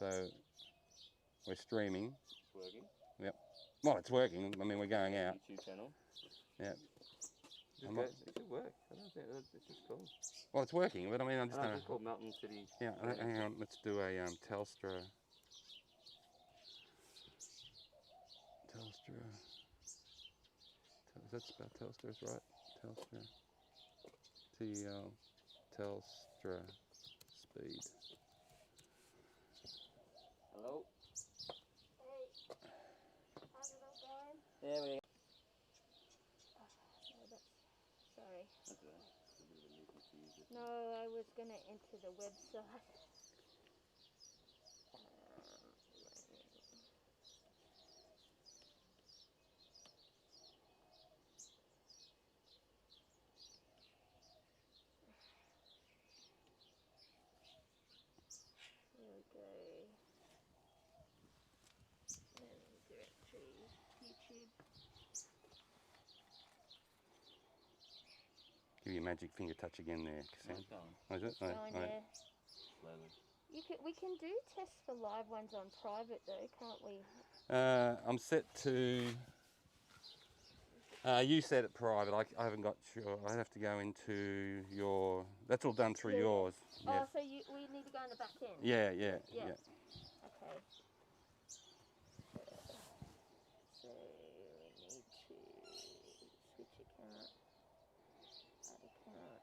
So we're streaming. It's working. Yep. Well, it's working. I mean, we're going out. YouTube channel. Yeah. It should work. I don't think it's just cool. Well, it's working, but I mean, I'm just going to... called Melton City. Yeah, hang on. Let's do a Telstra. Telstra. Is that spelled Telstra? Is right? Telstra. TL. Telstra. Speed. Hello. Hey. How's it all going? Yeah, we. No, that's... Sorry. That's all right. No, I was going to enter the website. There we go. Directory, YouTube. Give your magic finger touch again there, Cassandra. No, is it? It's going, yeah. Slowly. We can do tests for live ones on private though, can't we? I'm set to. You set it private. I haven't got sure. I have to go into your. That's all done through yours. Oh, so we need to go in the back end. Yeah. Okay. So we need to switch account. Add account.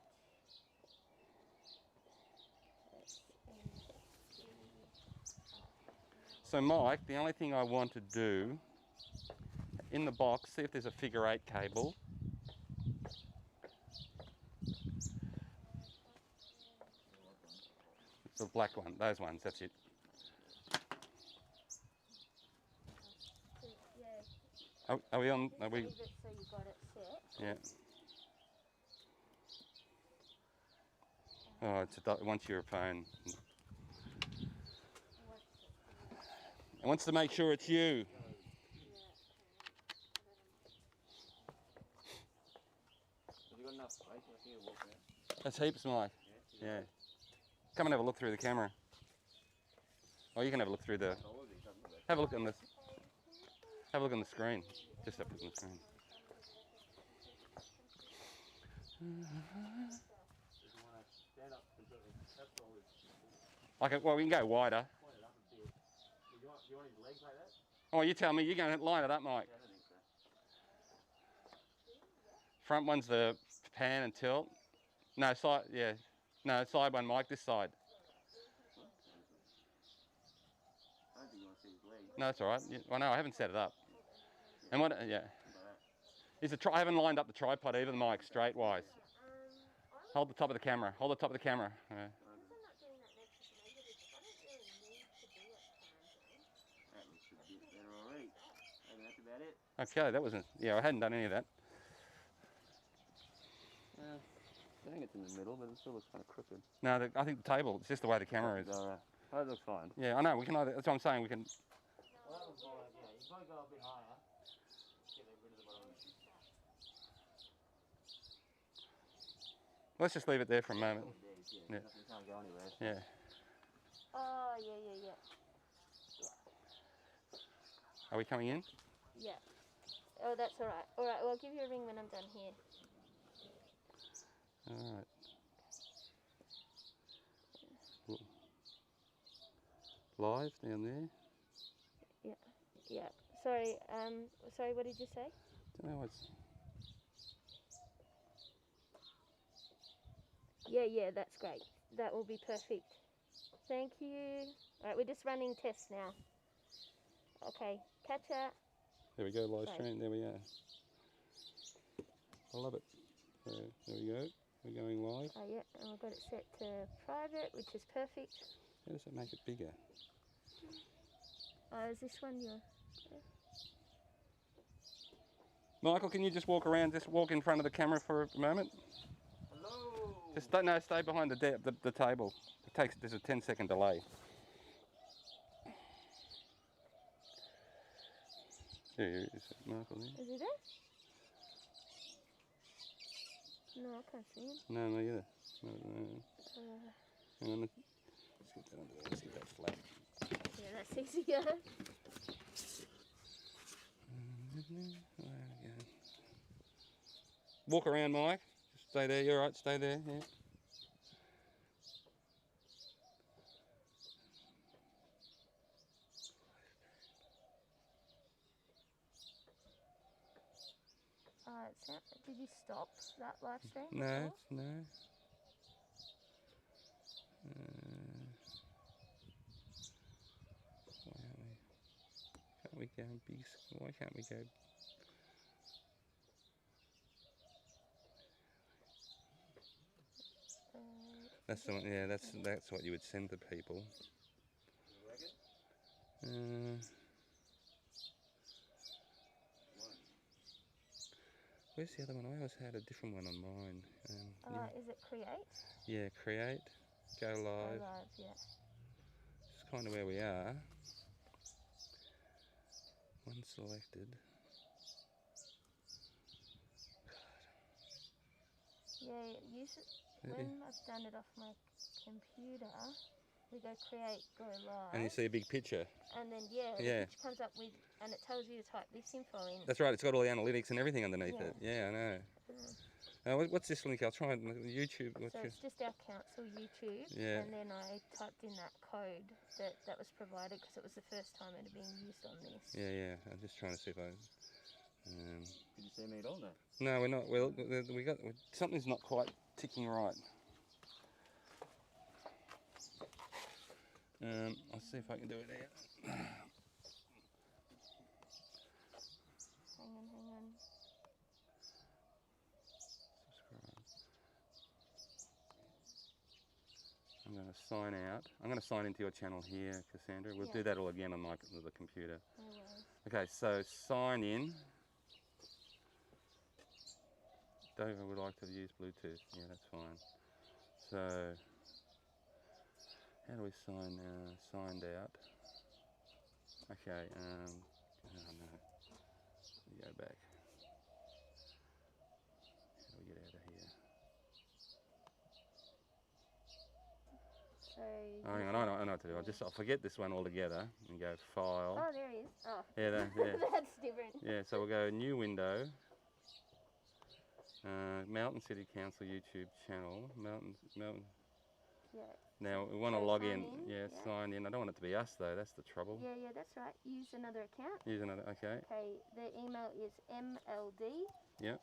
So Mike, the only thing I want to do in the box, see if there's a figure 8 cable. It's the black one, those ones, that's it. Yeah. Are we on? Are we? Leave it so you got it set. Yeah. Oh, it wants your phone. It wants to make sure it's you. Have you got enough space? I think you'll walk around. That's heaps, Mike. Yeah. Come and have a look through the camera. Oh, you can have a look through the. Have a look on this. Have a look on the screen. Just have a look on the screen. Okay, well, we can go wider. Do you want his legs like that? Oh, you tell me. You're going to line it up, Mike. Yeah, I don't think so. Front one's the pan and tilt. No, side, yeah. No, side one, Mike, this side. I don't think you want to see his legs. No, that's all right. Well, no, I haven't set it up. And what, yeah. Is I haven't lined up the tripod either, Mike, straight-wise. Hold the top of the camera. Hold the top of the camera. Yeah. That looks a bit better already. I think that's about it. Okay, that wasn't, yeah, I hadn't done any of that. I think it's in the middle, but it still looks kind of crooked. No, I think the table, it's just the way the camera is. Alright. Oh, it looks fine. Yeah, I know, we can either, that's what I'm saying, we can. Well, that looks alright, yeah. You've got to go a bit higher. Get rid of the bottom. Let's just leave it there for a moment. Yeah. You can't go anywhere. Yeah. Oh, yeah. Are we coming in? Yeah. Oh, that's all right. All right, well, I'll give you a ring when I'm done here. All right. Live down there. Yeah. Sorry. Sorry. What did you say? Don't know what's. Yeah. That's great. That will be perfect. Thank you. All right, we're just running tests now. Okay. Catch ya. There we go, live stream. There we are. I love it. So there we go. We're going live. Oh yeah, and we've got it set to private, which is perfect. How does it make it bigger? Oh, is this one your? Yeah. Michael, can you just walk around? Just walk in front of the camera for a moment. Hello. Just stay behind the table. There's a 10-second delay. There is it, Michael. There. Is he there? No, I can't see him. No, not either. No. Hang on. Let's get that under there. Let's get that flat. that's easier. Walk around, Mike. Just stay there. You're right. Stay there. Yeah. Did you stop that live stream? No, no. Why can't we go big? Why can't we go? That's the one. Yeah, that's what you would send to people. Where's the other one? I always had a different one on mine. Is it create? Yeah, create, go live. Go live, yeah. It's kind of where we are. One selected. Yeah, when I've done it off my computer, we go create, go live. And you see a big picture. And then, the picture comes up with, and it tells you to type this info in. That's right, it's got all the analytics and everything underneath it. Yeah, I know. What's this link? I'll try and YouTube. So it's just our council YouTube. Yeah. And then I typed in that code that was provided because it was the first time it had been used on this. Yeah. I'm just trying to see if I... Did you see me at all now? No, we're not. Well, something's not quite ticking right. I'll see if I can do it here. Hang on. Subscribe. I'm going to sign out. I'm going to sign into your channel here, Cassandra. We'll do that all again on the computer. No worries. Okay, so sign in. David would like to use Bluetooth. Yeah, that's fine. So, how do we sign? Signed out. Okay. Oh no. We go back. How do we get out of here? So. Oh, hang on. I know what to do. I'll forget this one altogether and go File. Oh, there he is. Oh. Yeah. That's different. Yeah. So we'll go New Window. Mountain City Council YouTube channel. Mountain. Yeah. Now we want to log in. Yeah, sign in. I don't want it to be us though. That's the trouble. Yeah, that's right. Use another account. Use another. Okay. Okay. The email is mld. Yep.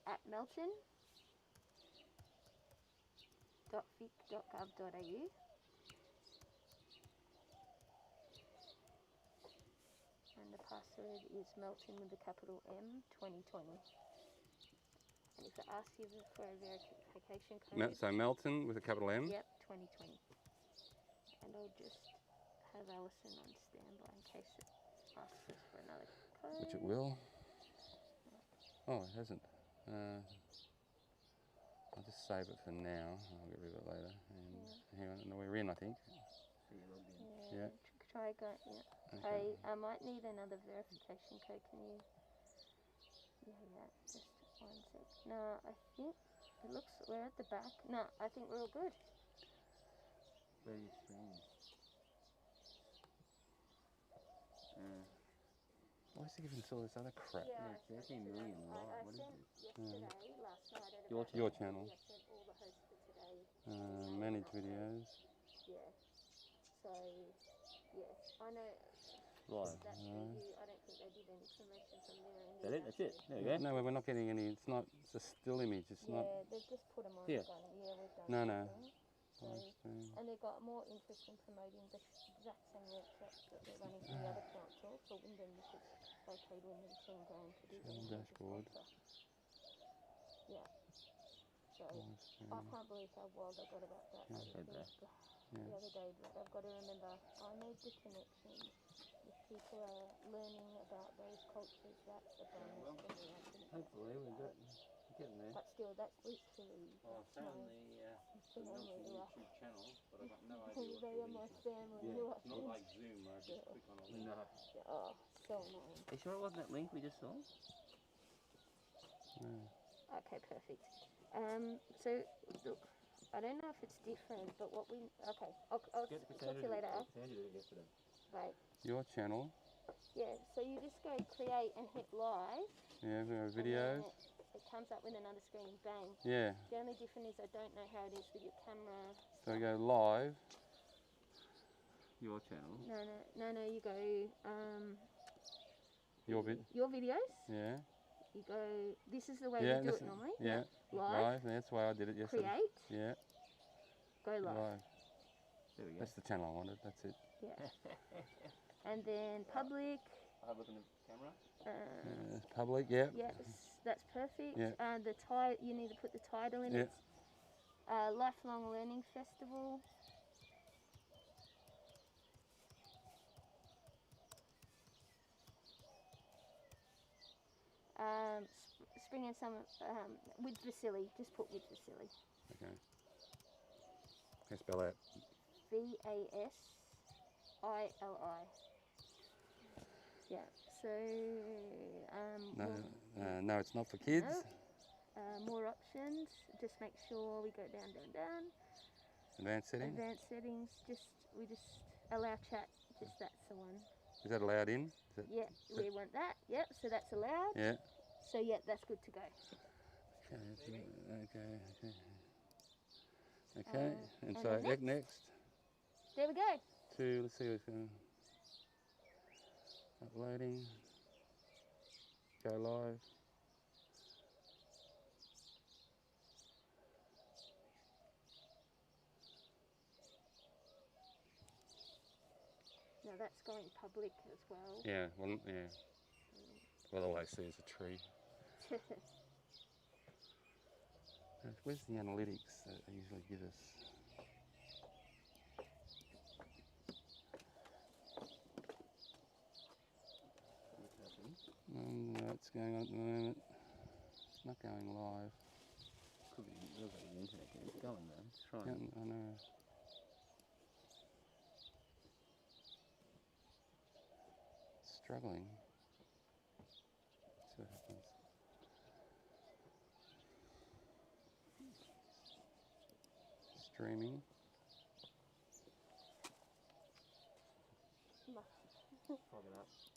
At melton.vic.gov.au. And the password is Melton with a capital M 2020. And if it asks you for a verification code... So Melton with a capital M? Yep, 2020. And I'll just have Alison on standby in case it asks us for another code. Which it will. Oh, it hasn't. I'll just save it for now. I'll get rid of it later. And hang on, no, we're in, I think. Yeah. Try again. Yeah. Okay. I might need another verification code. Can you? Yeah. Just 1 sec. No, I think it looks. We're at the back. No, I think we're all good. Where are you streaming? Why is he giving us all this other crap? Yeah, 13 million. Right. What is it? Yesterday, last night at Your channel. I sent all the hosts for today. Manage videos. Yeah. So, I know. Right. That's for you. I don't think they did any promotion from there. Is that it? That's it. There you go. No, we're not getting any. It's not. It's a still image. It's not. Yeah, they've just put them on. Yeah. We've done. No. So, and they've got more interest in promoting the exact same workshops that they're running for the other council for Wyndham, because they paid Wyndham $10,000 to do them. Dashboard. Yeah. So I can't believe how wild I got about that. The other day, but I've got to remember I made the connections. If people are learning about those cultures, that's a bonus for me. Hopefully we're getting there. But still, that's literally. Well, I found the YouTube channel, but I've got no idea. They are my family. Yeah. It's not like Zoom where I just click on a link. No. Oh, so annoying. Are you sure it wasn't that link we just saw? Okay, perfect. So look, I don't know if it's different, but what we okay, I'll talk to you later. Right. Your channel. Yeah, so you just go create and hit live. Yeah, we have and then videos. it comes up with another screen, bang. Yeah. The only difference is I don't know how it is with your camera. So we go live. Your channel. No, you go, Your videos. Yeah. You go, this is the way Yeah, you do it normally. Yeah. Live. That's why I did it yesterday. Create. Yeah. Go live. There we go. That's the channel I wanted. That's it. Yeah. And then public. I'll look in the camera. It's public. Yeah. Yes, that's perfect. Yeah. The you need to put the title in Yeah. it. Lifelong Learning Festival. Spring and summer with Vasili. Just put with Vasili. Okay. Can you spell that? Vasili. Yeah. So. No, it's not for kids. No. More options. Just make sure we go down. Advanced settings. Advanced settings. We just allow chat. Just that's the one. Is that allowed in? Yeah, we want that. Yep. So that's allowed. Yeah. So yeah, that's good to go. Okay. And so next. There we go. Let's see what's going. Uploading. Go live. Now that's going public as well. Yeah. Well, all I see is a tree. Where's the analytics that they usually give us? That's going on at the moment. It's not going live. Could be the internet is going though. It's trying. Yeah, I know. It's struggling. Let's see what happens. Streaming.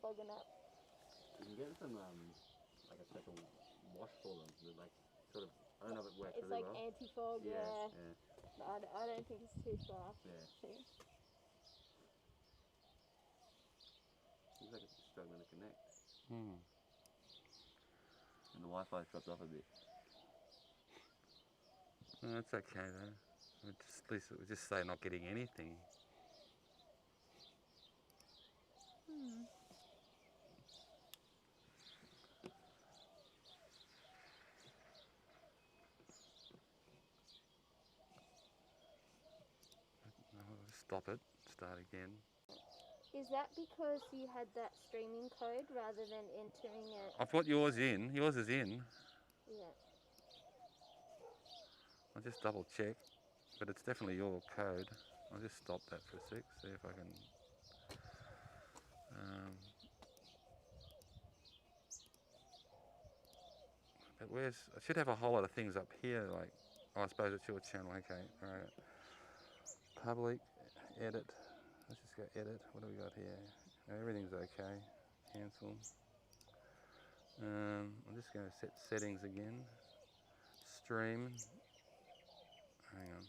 Fogging up. You can get some like a special wash for them. That like sort of, I don't know if it works It's really like well. anti-fog. Yeah. I don't think it's too far. Yeah. Seems like it's struggling to connect. And the Wi-Fi dropped off a bit. Oh, that's okay though. At least we'll just say not getting anything. Stop it. Start again. Is that because you had that streaming code rather than entering it? I've got yours in. Yours is in. Yeah. I'll just double check. But it's definitely your code. I'll just stop that for a sec. See if I can. But where's? I should have a whole lot of things up here. Like, oh, I suppose it's your channel. Okay. All right. Public. Edit. Let's just go edit. What do we got here? Everything's okay. Cancel. I'm just going to set settings again. Stream. Hang on.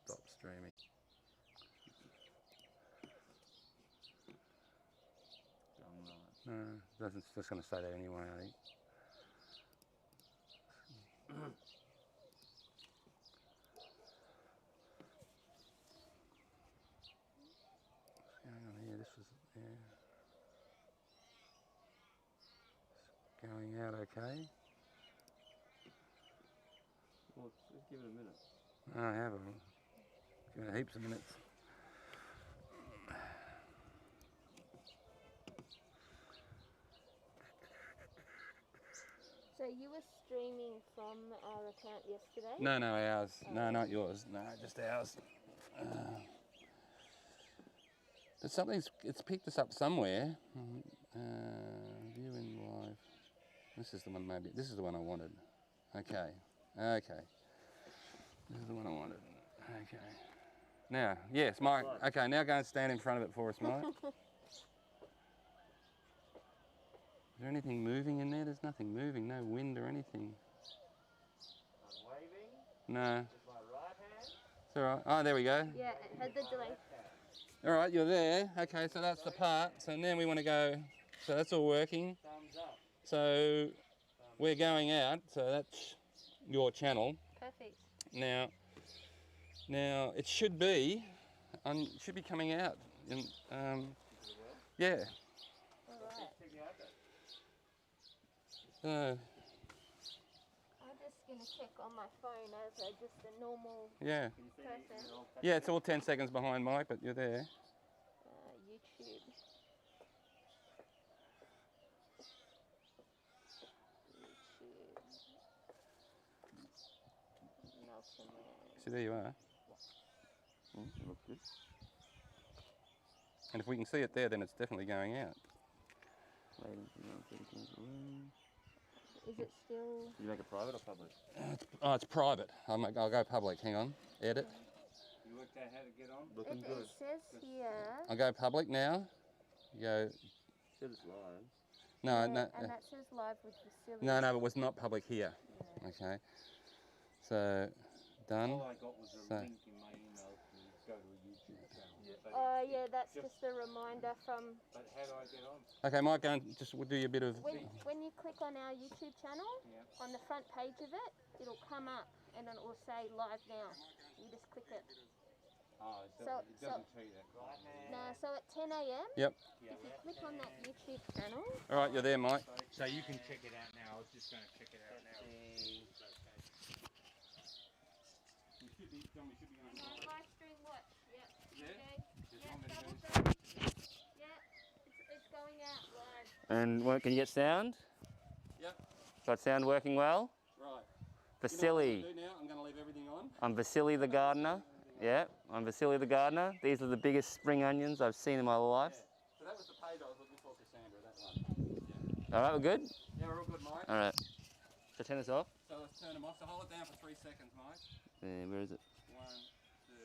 Stop streaming. No, it's just going to say that anyway, I think. What's going on here? This was, It's going out okay. Well, let's give it a minute. I have given it heaps of minutes. So you were streaming from our account yesterday? No, ours. No, not yours. No, just ours. But it's picked us up somewhere. Viewing live. This is the one maybe. This is the one I wanted. Okay. This is the one I wanted. Okay. Now, yes, Mike. Okay, now go and stand in front of it for us, Mike. Is there anything moving in there? There's nothing moving, no wind or anything. I'm waving No. with my right hand. It's all right. Oh, there we go. Yeah, it had the delay. All right, you're there. Okay, so that's the part. So now we want to go. So that's all working. Thumbs up. So we're going out. So that's your channel. Perfect. Now it should be coming out. In, yeah. All right. So I'm just going to check on my phone as just a normal yeah. person. Yeah, it's all 10 seconds behind Mike, but you're there. YouTube. Nelson Rand. So there you are. Looks good. And if we can see it there, then it's definitely going out. Waiting for Is it still? You make it private or public? It's private. I'll go public. Hang on. Edit. You worked out how to get on? Looking It good. says here. I'll go public now. You go. Said it's live. No, Yeah, no. and that says live with Vasili. No, it was not public here. Yeah. Okay. So, done. All I got was a So- link in my email to go to a YouTube channel. Yeah. Oh yeah, that's just a reminder from. But how do I get on? Okay, Mike, go and just do your bit of. When you click on our YouTube channel, on the front page of it, it'll come up and it will say live now. You just click it. Oh, So- it doesn't so- tell you that. No, so at 10 a.m. Yep. If you click on that YouTube channel, All right, you're there, Mike. So you can check it out now. I was just going to check it out now. live stream watch. Yep. Yeah? Okay. Yeah, want me to double do check. Yeah, it's going out live. And what, can you get sound? Yep. Got sound working well? Right. Vasili. Do now? I'm going to leave everything on. I'm Vasili the gardener. Yeah, I'm Vasili the gardener. These are the biggest spring onions I've seen in my life. So that was the page I was looking for, Cassandra, that one. All right, we're good? Yeah, we're all good, Mike. All right. So turn this off. So let's turn them off. So hold it down for 3 seconds, Mike. Where is it? 1, 2, 3.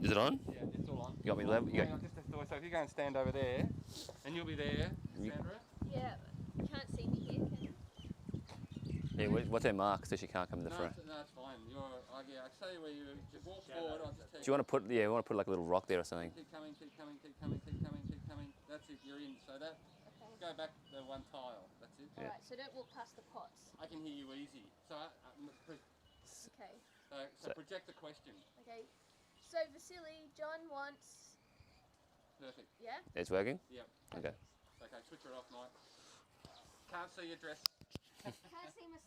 Is it on? Yeah, it's all on. You got me level? You Hang on, just a thought. So if you go and stand over there, and you'll be there, Sandra. Yeah, you can't see me here, can you? Yeah, what's their mark so she can't come in the No, front? no, it's fine. Yeah, I tell you where you just walk forward. I'll just take. Do you want to put, we want to put like a little rock there or something? Keep coming, keep coming, keep coming, keep coming, keep coming. That's it, you're in. So that, Okay. go back the one tile. That's it. Alright, so don't walk past the pots. I can hear you easy. So, Okay. so project the question. Okay. So Vasili, John wants. Perfect. Yeah? It's working? Yep. Okay. Okay, switch her off, Mike. Can't see your dress. Can't see my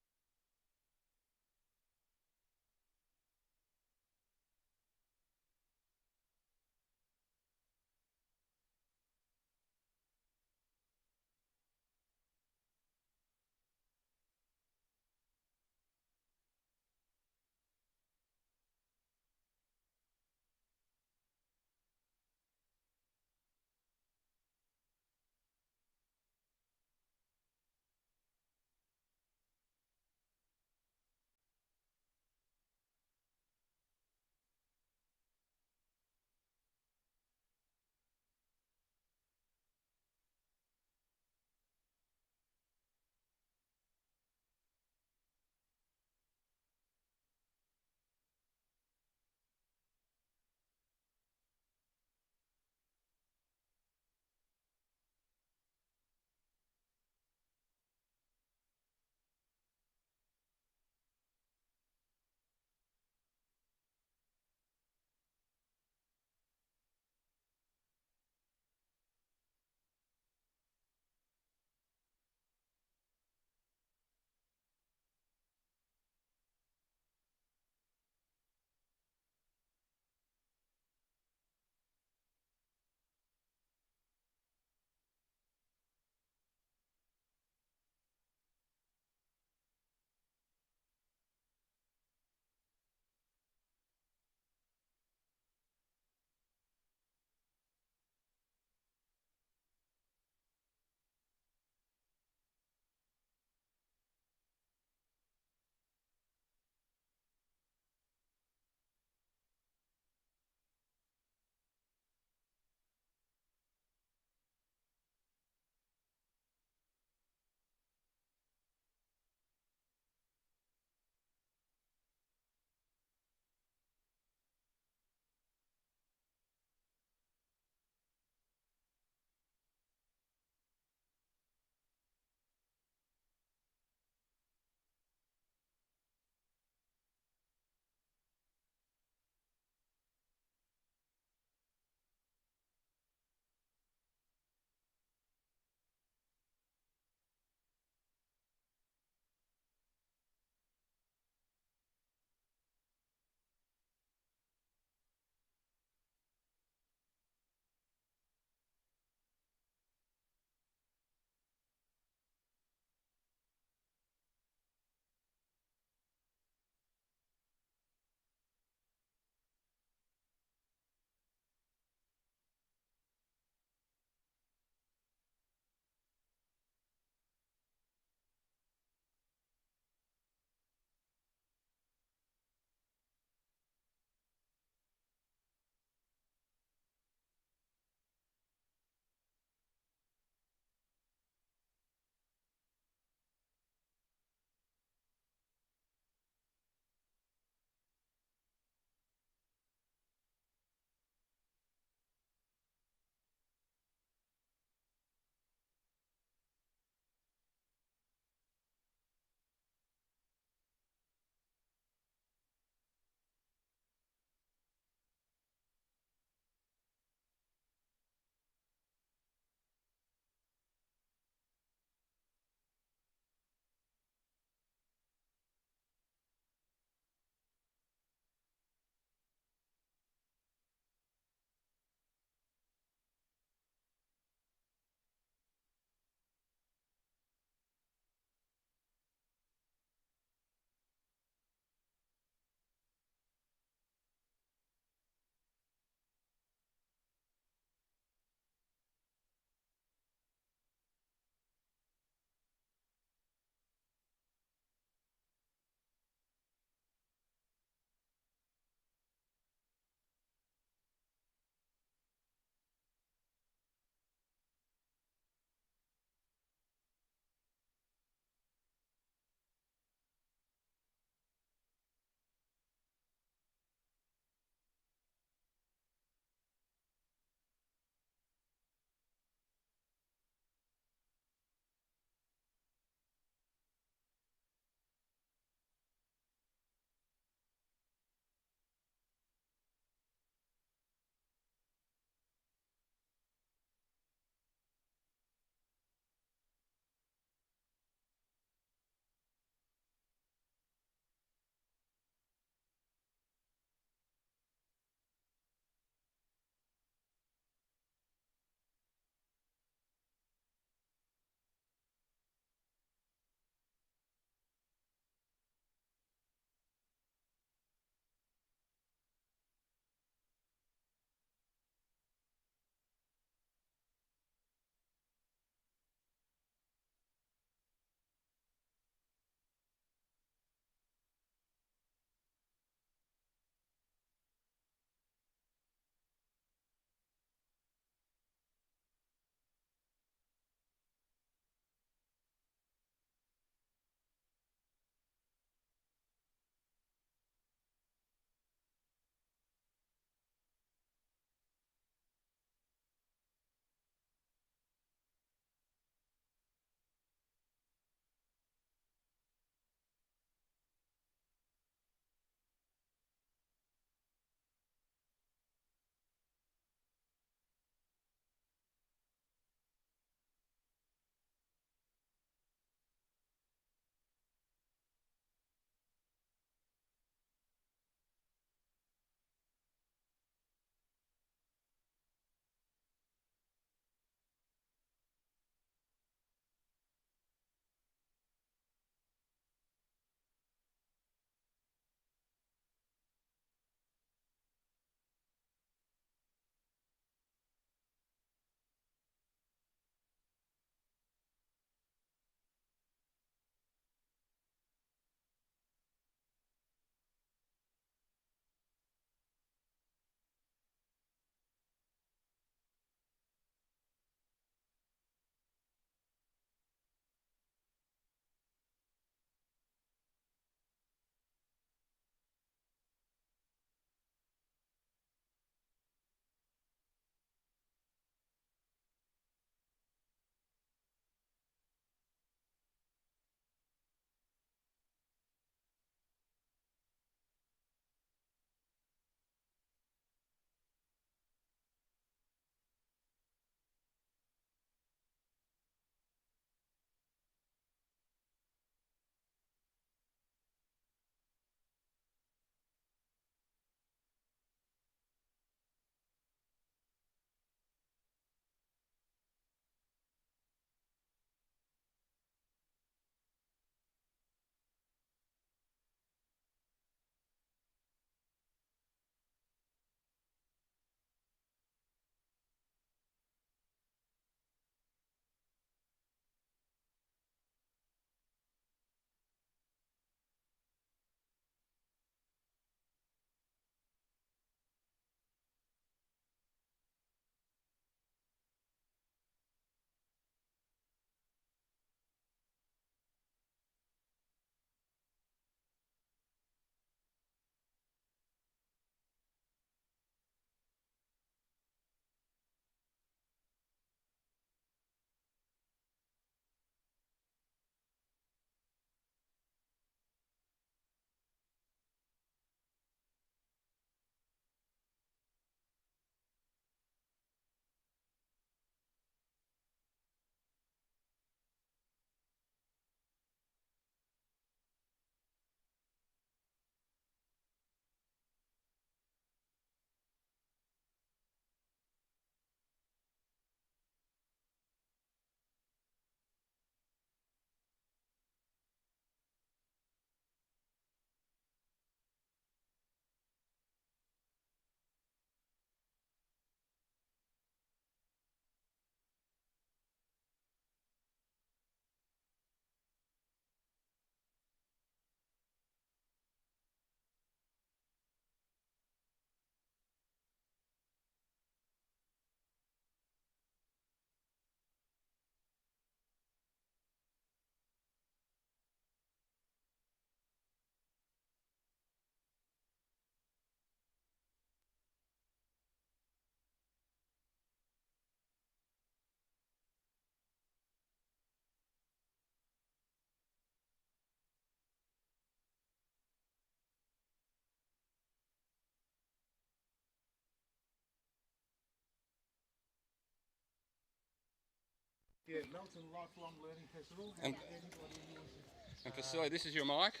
Yeah, Melton Lifelong Learning Festival. And- Anybody who wants to- And Vasili, this is your mic,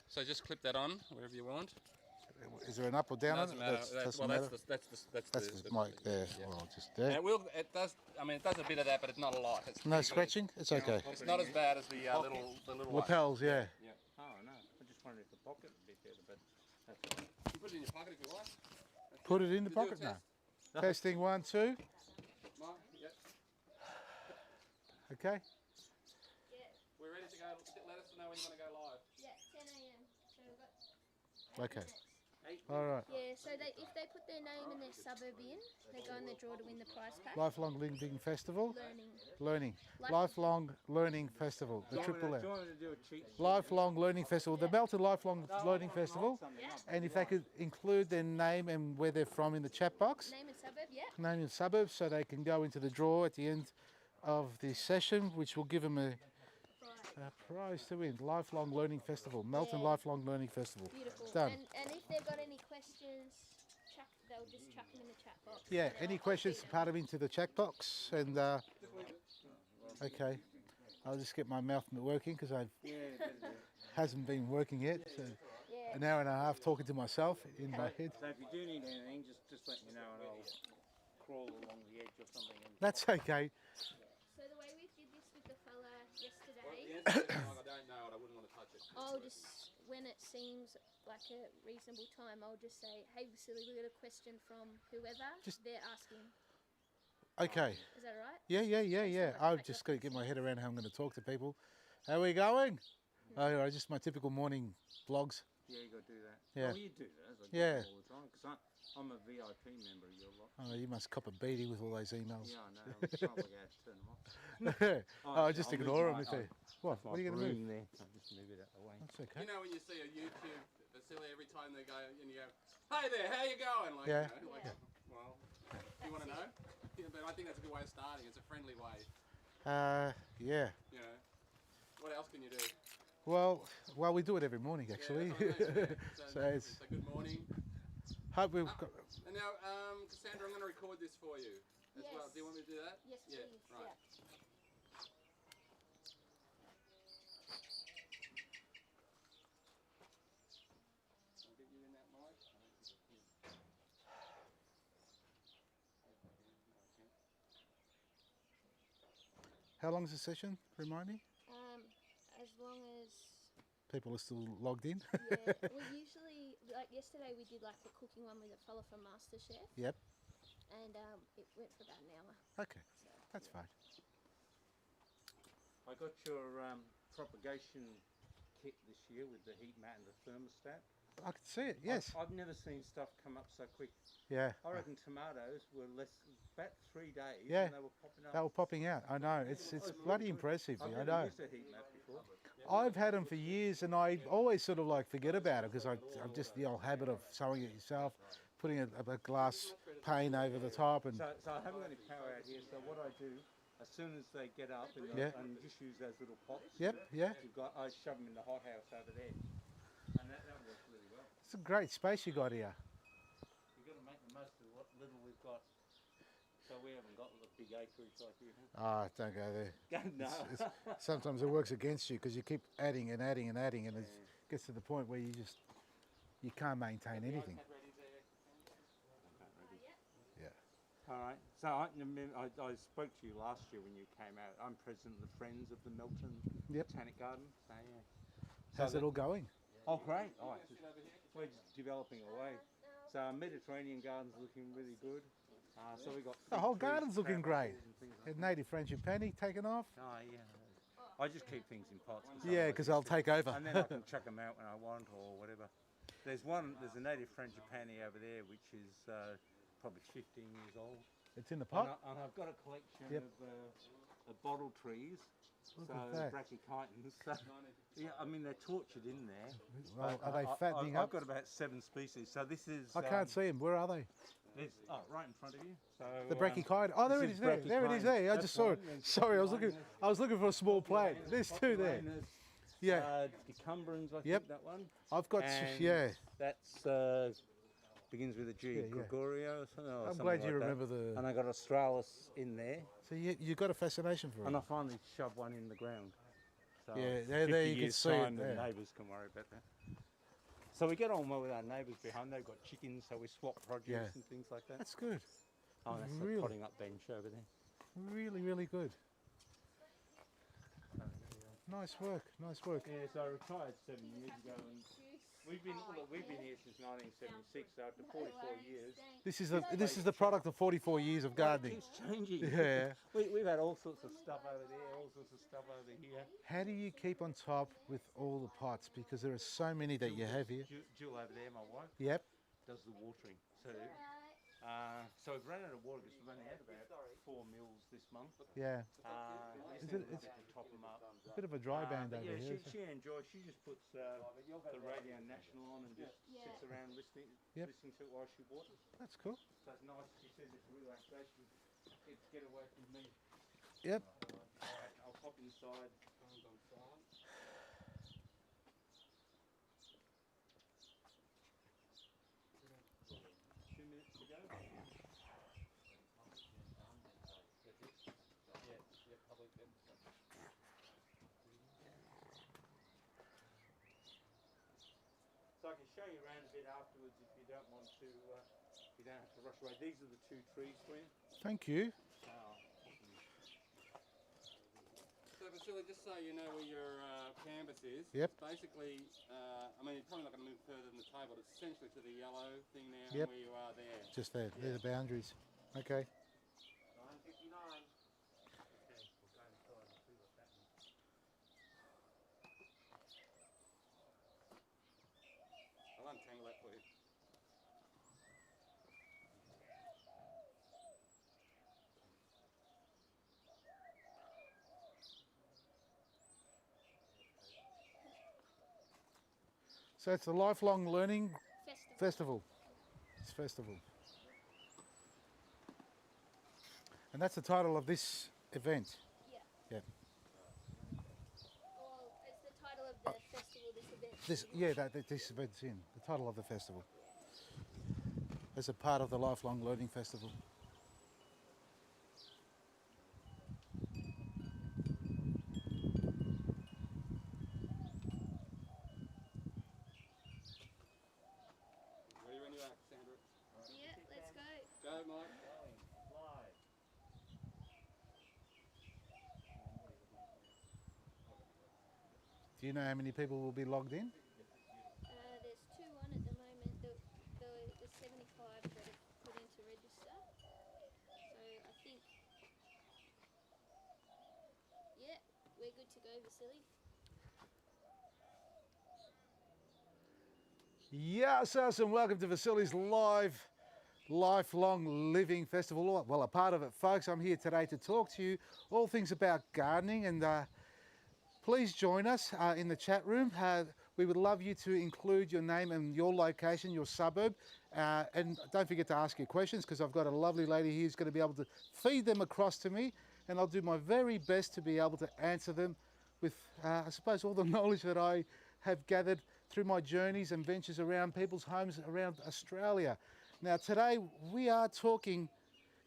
so just clip that on wherever you want. Is there an up or down? Doesn't on it? matter. That's, That's, doesn't well, matter. that's That's the mic there. yeah. Well, just And there. it will. It does. I mean, it does a bit of that, but it's not a lot. It's No pretty good. scratching? It's okay. It's not as bad as the little one. Lapels, yeah. Yeah. Oh no, I just wondered if the pocket would be better, but that's all right. You put it in your pocket if you like. Put it in the You do a pocket now. test? Testing 1, 2. Mark, yep. Okay. Yeah, We're ready to go. Let us know when you want to go live. yeah, 10 a.m. So we've got 8 Okay. minutes. All right. Yeah, so if they put their name and their suburb in, they go in the draw to win the prize pack. Lifelong Learning Festival. Learning. Lifelong Learning Festival. The triple Do L. you want me to do a cheat sheet? Lifelong Learning Festival. The Melton Lifelong Learning Festival. And if they could include their name and where they're from in the chat box. Name and suburb, yeah. Name and suburbs, so they can go into the draw at the end of the session, which will give them a prize to win. Lifelong Learning Festival. Melton Yeah. Lifelong Learning Festival. Beautiful. It's done. And if they've got any questions, they'll just chuck them in the chat box. Yeah, any questions, part them into the chat box. And, okay, I'll just get my mouth working because I hasn't been working yet. So Yeah. an hour and a half talking to myself in my head. So if you do need anything, just let me know and I'll crawl along the edge or something. And That's okay. So the way we did this with the fella yesterday, The answer is, I don't know, and I wouldn't want to touch it. I'll just, when it seems like a reasonable time, I'll just say, hey Vasili, we got a question from whoever. Just- they're asking. Okay. Is that all right? Yeah. I've just got to get my head around how I'm going to talk to people. How are we going? Oh, just my typical morning blogs. yeah, you got to do that. Yeah. Oh, you do that. I do Yeah. that all the time because I'm a VIP member of your lot. Oh, you must cop a beating with all those emails. Yeah, I know. I'm trying to work out how to turn them off. Oh, just I'll ignore move them my- if they. What? What are you going to move? there. I'll just move it away. That's okay. You know when you see a YouTube Vasili every time they go and you go, hey there, how you going? Like, Yeah. you know, like, well, you want to know? Yeah, but I think that's a good way of starting. It's a friendly way. Yeah. You know. What else can you do? Well, we do it every morning actually. Yeah, that's what I mean, So yeah. it's- So good morning. Hope we've got. And now, Cassandra, I'm going to record this for you as well. Yes. Do you want me to do that? Yes, Yeah, please. right. Yeah. I'll get you in that mic. How long is the session? Remind me. As long as People are still logged in. yeah, we usually like yesterday we did like the cooking one with a fella from MasterChef, Yep. and it went for about an hour. Okay, that's fine. I got your propagation kit this year with the heat mat and the thermostat. I can see it. Yes. I've never seen stuff come up so quick. Yeah. I reckon tomatoes were about 3 days Yeah. and they were popping up. They were popping out. I know. It's bloody impressive. I've I never know. used a heat mat before. I've had them for years, and I always sort of like forget about it because I'm just the old habit of sewing it yourself, putting a glass pane over the top, and So I haven't got any power out here, so what I do, as soon as they get up and, Yeah. and just use those little pots, yeah. I shove them in the hothouse over there. And that works really well. It's a great space you got here. You've got to make the most of what little we've got. So we haven't got the big acreage like you have. Ah, don't go there. No. Sometimes it works against you because you keep adding and adding and adding, and it gets to the point where you can't maintain anything. Yeah. All right. So I spoke to you last year when you came out. I'm president of the Friends of the Melton Yep. Botanic Garden. So yeah. How's it all going? Oh, great. Oh, we're just developing away. So our Mediterranean garden's looking really good. So we got The whole fig trees, garden's looking great. crab apples and things like And native frangipani taken off. that. Oh yeah. I just keep things in pots. Yeah, because they'll take over. And then I can chuck them out when I want or whatever. There's a native frangipani over there which is probably 15 years old. It's in the And, pot. I've got a collection Yep. of bottle trees. Look So at that. brachychitons. So, yeah, I mean they're tortured in there. Well, But are they fattening I've up? got about 7 species. So this is. I can't see them. Where are they? There's, right in front of you. So The brachychite. Oh, there this it is is. There it is. There. I That's just saw it. one. There's Sorry, I was one. looking. I was looking for a small plant. There's two there. There's, Yeah. Decumbrans, I Yep. think that one. I've got. And Yeah. That's begins with a G, Yeah, yeah. Gregorio or something. Or I'm something glad like you that. remember the. And I got Australis in there, So you got a fascination for it. and I finally shoved one in the ground. So Yeah, 50 there you can years see it time, the there. neighbours can worry about that. So we get on well with our neighbours behind. They've got chickens, so we swap produce Yeah. and things like that. That's good. Oh, that's really- the potting up bench over there. Really, really good. Nice work. Nice work. Yeah, so I retired 7 years ago, and we've been here since 1976, so after 44 years. This is the product of 44 years of gardening. It's changing. Yeah. We've had all sorts of stuff over there, all sorts of stuff over here. How do you keep on top with all the pots? Because there are so many that you have here. Jill over there, my wife, Yep. does the watering. So we've run out of water because we've only had about 4 mils this month. Yeah. It's it- to top them up. A bit of a dry band But over yeah, here. she enjoys. She just puts the Radio National on and just sits around listening to it while she waters. That's cool. So it's nice. She says it's relaxation. It's get away from me. Yep. Alright, I'll pop inside. 2 minutes to go. So I can show you around a bit afterwards if you don't want to. You don't have to rush away. These are the 2 trees for you. Thank you. So Vasili, just so you know where your canvas is, Yep. it's basically, I mean, you're probably not going to move further than the table, but it's essentially to the yellow thing now, Yep. where you are there. Just there. They're the boundaries. Okay. 9:59. Okay, we'll go inside and see what's happening. I'll untangle that for you. So it's the Lifelong Learning Festival. Festival. It's festival. And that's the title of this event. Yeah. Yeah. Well, it's the title of the festival, this event. This event's in the title of the festival. As a part of the Lifelong Learning Festival. Ready when you are, Sandra. Yeah, let's go. Go, Mike. Do you know how many people will be logged in? There's 2 on at the moment. The 75 that have put in to register. So I think, yeah, we're good to go, Vasili. Yes, and welcome to Vasili's Lifelong Living Festival. Well, a part of it, folks. I'm here today to talk to you all things about gardening, and please join us in the chat room. We would love you to include your name and your location, your suburb, and don't forget to ask your questions, because I've got a lovely lady here who's going to be able to feed them across to me, and I'll do my very best to be able to answer them with, I suppose, all the knowledge that I have gathered through my journeys and ventures around people's homes around Australia. Now today we are talking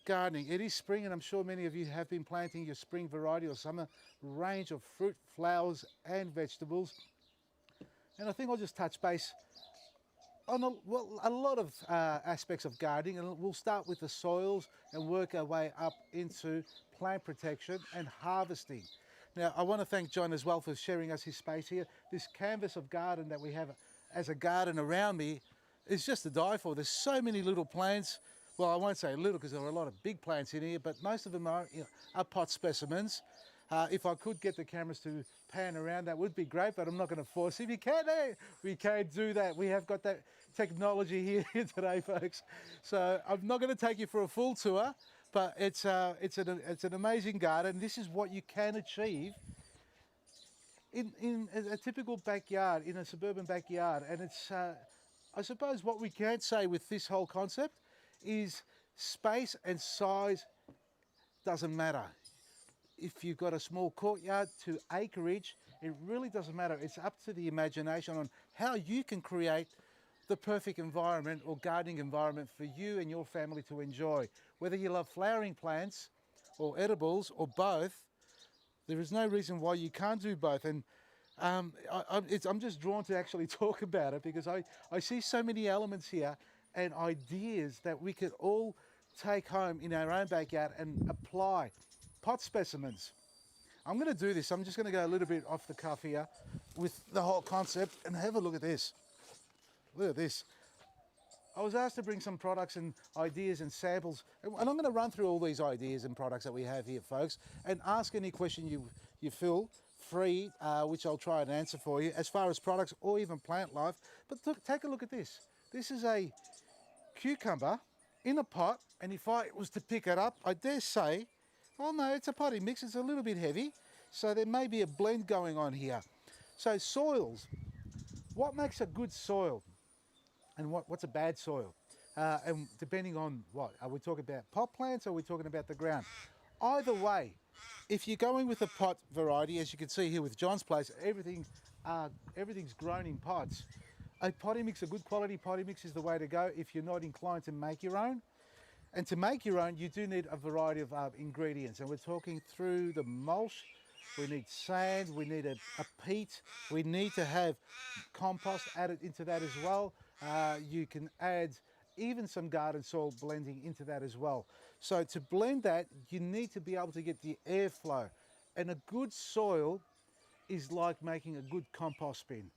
gardening. It is spring, and I'm sure many of you have been planting your spring variety or summer range of fruit, flowers and vegetables. And I think I'll just touch base on a lot of aspects of gardening, and we'll start with the soils and work our way up into plant protection and harvesting. Now, I want to thank John as well for sharing us his space here. This canvas of garden that we have as a garden around me is just to die for. There's so many little plants. Well, I won't say little because there are a lot of big plants in here, but most of them are pot specimens. If I could get the cameras to pan around, that would be great, but I'm not going to force it. If you can, we can't do that. We have got that technology here today, folks. So I'm not going to take you for a full tour, but it's an amazing garden. This is what you can achieve in a typical backyard, in a suburban backyard. And it's, I suppose what we can say with this whole concept is space and size doesn't matter. If you've got a small courtyard to acreage, it really doesn't matter. It's up to the imagination on how you can create the perfect environment or gardening environment for you and your family to enjoy. Whether you love flowering plants or edibles or both, there is no reason why you can't do both. And I'm just drawn to actually talk about it because I see so many elements here and ideas that we could all take home in our own backyard and apply. Pot specimens. I'm going to do this. I'm just going to go a little bit off the cuff here with the whole concept and have a look at this. Look at this. I was asked to bring some products and ideas and samples, and I'm going to run through all these ideas and products that we have here, folks, and ask any question you feel free, which I'll try and answer for you, as far as products or even plant life. But look, take a look at this. This is a cucumber in a pot, and if I was to pick it up, I dare say, oh no, it's a potting mix, it's a little bit heavy, so there may be a blend going on here. So soils, what makes a good soil? And what's a bad soil? And depending on what, are we talking about pot plants or are we talking about the ground? Either way, if you're going with a pot variety, as you can see here with John's place, everything's grown in pots. A potting mix, a good quality potting mix is the way to go if you're not inclined to make your own. And to make your own, you do need a variety of ingredients. And we're talking through the mulch. We need sand, we need a peat, we need to have compost added into that as well. You can add even some garden soil blending into that as well. So to blend that, you need to be able to get the airflow. And a good soil is like making a good compost bin.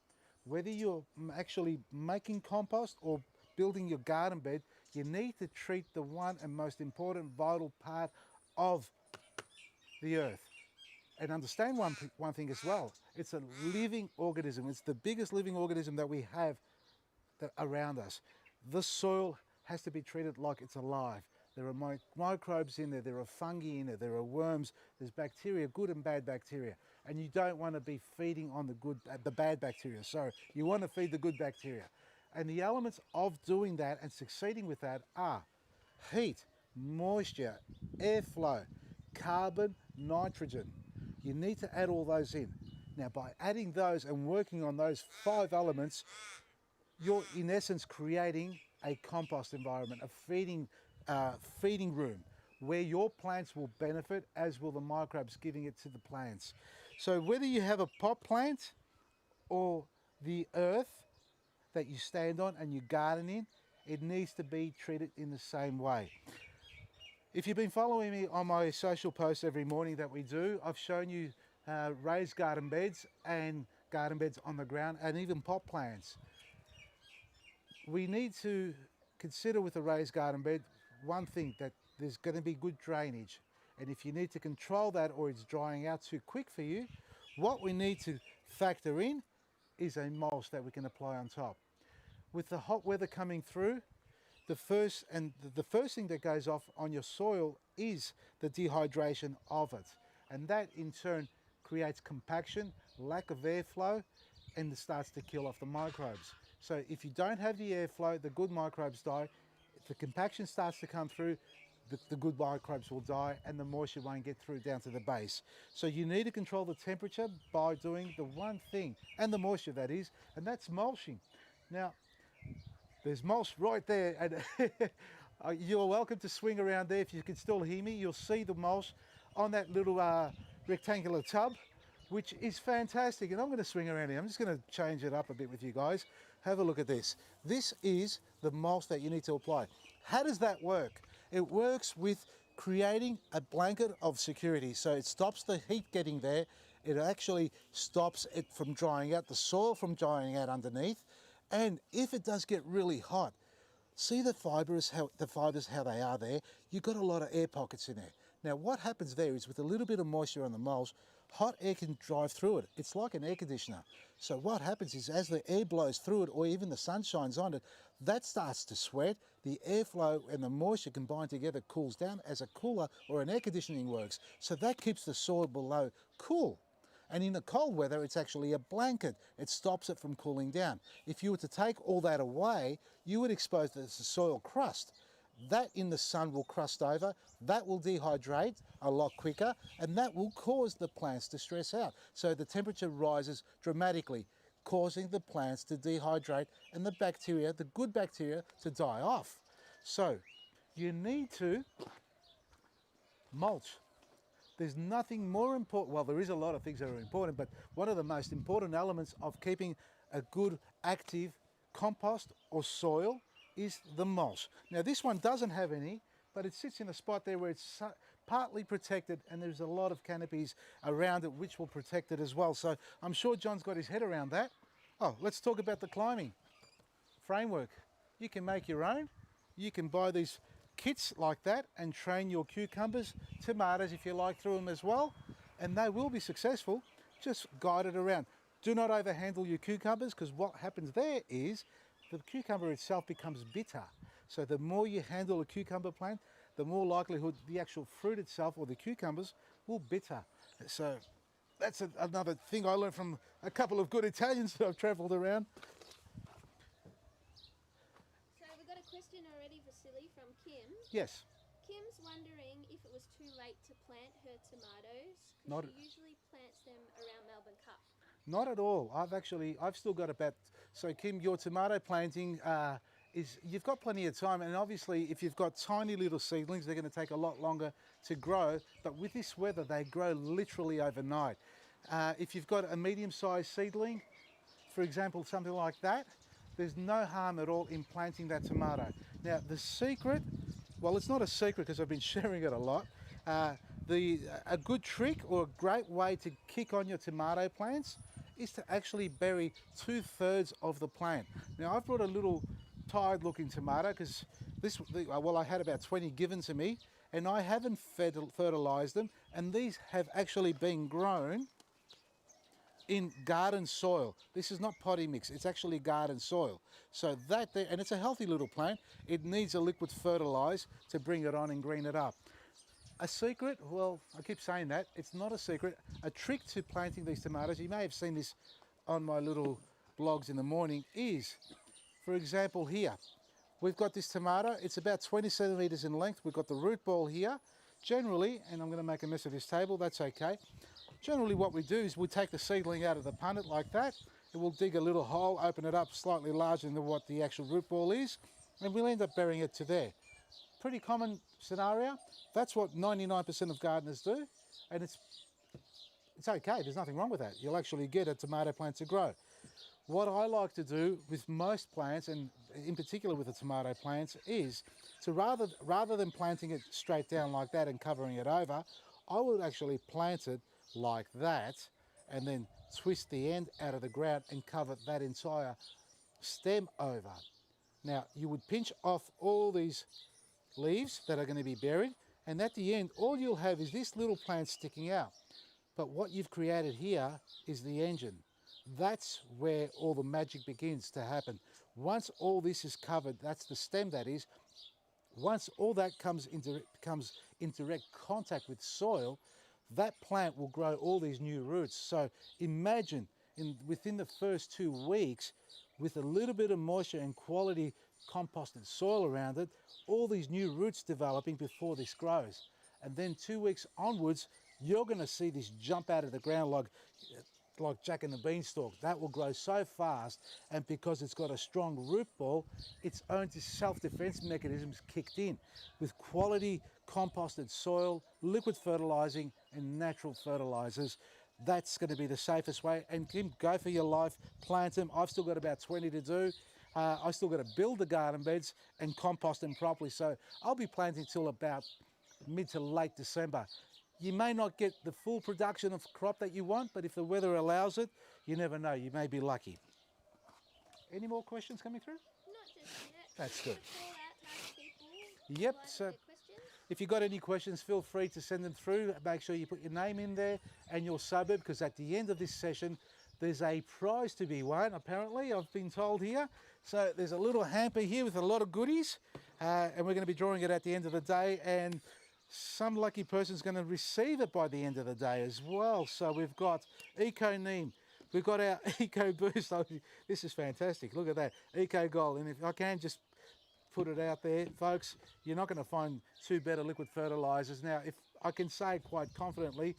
Whether you're actually making compost or building your garden bed, you need to treat the one and most important vital part of the earth. And understand one thing as well, it's a living organism. It's the biggest living organism that we have around us. The soil has to be treated like it's alive. There are microbes in there, there are fungi in there are worms, there's bacteria, good and bad bacteria. And you don't want to be feeding on the bad bacteria. So you want to feed the good bacteria. And the elements of doing that and succeeding with that are heat, moisture, airflow, carbon, nitrogen. You need to add all those in. Now, by adding those and working on those 5 elements, you're in essence creating a compost environment, a feeding room where your plants will benefit, as will the microbes giving it to the plants. So whether you have a pot plant or the earth that you stand on and you garden in, it needs to be treated in the same way. If you've been following me on my social posts every morning that we do, I've shown you raised garden beds and garden beds on the ground and even pot plants. We need to consider with a raised garden bed one thing, that there's going to be good drainage. And if you need to control that or it's drying out too quick for you, what we need to factor in is a mulch that we can apply on top. With the hot weather coming through, the first thing that goes off on your soil is the dehydration of it. And that in turn creates compaction, lack of airflow, and it starts to kill off the microbes. So if you don't have the airflow, the good microbes die. If the compaction starts to come through, the good microbes will die and the moisture won't get through down to the base. So you need to control the temperature by doing the one thing, and the moisture that is, and that's mulching. Now, there's mulch right there, and you're welcome to swing around there. If you can still hear me, you'll see the mulch on that little rectangular tub, which is fantastic. And I'm going to swing around here. I'm just going to change it up a bit with you guys. Have a look at this. This is the mulch that you need to apply. How does that work? It works with creating a blanket of security. So it stops the heat getting there. It actually stops it from drying out, the soil from drying out underneath. And if it does get really hot, see the fibres how they are there. You've got a lot of air pockets in there. Now what happens there is with a little bit of moisture on the mulch, hot air can drive through it. It's like an air conditioner. So what happens is as the air blows through it, or even the sun shines on it, that starts to sweat. The airflow and the moisture combined together cools down as a cooler or an air conditioning works. So that keeps the soil below cool. And in the cold weather, it's actually a blanket. It stops it from cooling down. If you were to take all that away, you would expose the soil crust. That in the sun will crust over, that will dehydrate a lot quicker, and that will cause the plants to stress out. So the temperature rises dramatically. causing the plants to dehydrate and the bacteria, the good bacteria, to die off. So you need to mulch. There's nothing more important, well, there is a lot of things that are important, but one of the most important elements of keeping a good active compost or soil is the mulch. Now this one doesn't have any, but it sits in a spot there where it's partly protected, and there's a lot of canopies around it which will protect it as well. So I'm sure John's got his head around that. Oh, let's talk about the climbing framework. You can make your own. You can buy these kits like that and train your cucumbers, tomatoes if you like through them as well, and they will be successful. Just guide it around. Do not overhandle your cucumbers, because what happens there is the cucumber itself becomes bitter. So the more you handle a cucumber plant, the more likelihood the actual fruit itself or the cucumbers will bitter. So that's another thing I learned from a couple of good Italians that I've travelled around. So we've got a question already, Vasili, from Kim. Yes. Kim's wondering if it was too late to plant her tomatoes, Not- because she usually plants them around Melbourne Cup. Not at all. I've still got about, so Kim, your tomato planting you've got plenty of time, and obviously if you've got tiny little seedlings, they're going to take a lot longer to grow, but with this weather, they grow literally overnight. If you've got a medium-sized seedling, for example, something like that, there's no harm at all in planting that tomato. Now, the secret, well, it's not a secret because I've been sharing it a lot. A good trick or a great way to kick on your tomato plants is to actually bury 2/3 of the plant. Now, I've brought a little tired looking tomato because I had about 20 given to me, and I haven't fertilized them, and these have actually been grown in garden soil. This is not potty mix, it's actually garden soil. So that there, and it's a healthy little plant, it needs a liquid fertilize to bring it on and green it up. A secret, well, I keep saying that, it's not a secret. A trick to planting these tomatoes, you may have seen this on my little blogs in the morning, is, for example, here, we've got this tomato, it's about 20 centimeters in length, we've got the root ball here. Generally, and I'm gonna make a mess of this table, that's okay. Generally what we do is we take the seedling out of the punnet like that, and we'll dig a little hole, open it up slightly larger than what the actual root ball is, and we'll end up burying it to there. Pretty common scenario. That's what 99% of gardeners do, and it's okay, there's nothing wrong with that. You'll actually get a tomato plant to grow. What I like to do with most plants, and in particular with the tomato plants, is to rather than planting it straight down like that and covering it over, I would actually plant it like that and then twist the end out of the ground and cover that entire stem over. Now, you would pinch off all these leaves that are going to be buried, and at the end, all you'll have is this little plant sticking out. But what you've created here is the engine. That's where all the magic begins to happen. Once all this is covered, that's the stem that is, once all that comes in direct contact with soil, that plant will grow all these new roots. So imagine within the first 2 weeks, with a little bit of moisture and quality composted soil around it, all these new roots developing before this grows. And then 2 weeks onwards, you're going to see this jump out of the ground like Jack and the Beanstalk. That will grow so fast, and because it's got a strong root ball, its own self-defense mechanisms kicked in with quality composted soil, liquid fertilizing and natural fertilizers. That's going to be the safest way. And Kim, go for your life, plant them. I've still got about 20 to do. I've still got to build the garden beds and compost them properly. So I'll be planting till about mid to late December. You may not get the full production of crop that you want, but if the weather allows it, you never know, you may be lucky. Any more questions coming through? Not just yet. That's Should we good. call out to ask people Yep, what so their questions? if you've got any questions, feel free to send them through. Make sure you put your name in there and your suburb, because at the end of this session, there's a prize to be won, apparently, I've been told here. So there's a little hamper here with a lot of goodies, and we're going to be drawing it at the end of the day, and some lucky person's going to receive it by the end of the day as well. So we've got Eco Neem, we've got our Eco Boost. Oh, this is fantastic, look at that, Eco Gold. And if I can just put it out there, folks, you're not going to find two better liquid fertilizers. Now, if I can say quite confidently,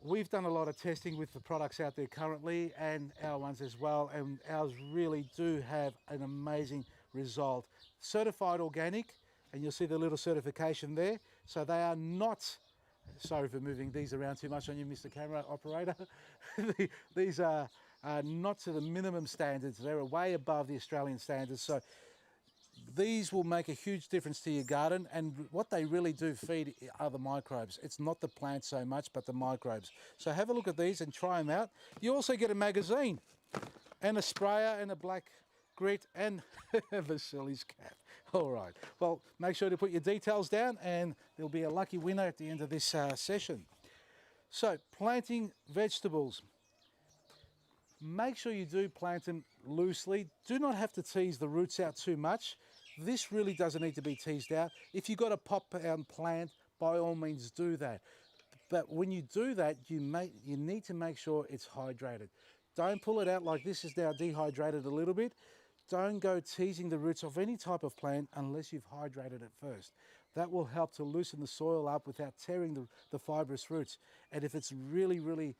we've done a lot of testing with the products out there currently and our ones as well, and ours really do have an amazing result. Certified organic, and you'll see the little certification there. So they are not, sorry for moving these around too much on you, Mr. Camera Operator. These are not to the minimum standards. They're way above the Australian standards. So these will make a huge difference to your garden, and what they really do feed are the microbes. It's not the plants so much, but the microbes. So have a look at these and try them out. You also get a magazine and a sprayer and a black grit and Vasili's cap. All right, well, make sure to put your details down and there'll be a lucky winner at the end of this session. So planting vegetables. Make sure you do plant them loosely. Do not have to tease the roots out too much. This really doesn't need to be teased out. If you've got a pop out plant, by all means do that. But when you do that, you need to make sure it's hydrated. Don't pull it out like this is now dehydrated a little bit. Don't go teasing the roots of any type of plant unless you've hydrated it first. That will help to loosen the soil up without tearing the fibrous roots. And if it's really, really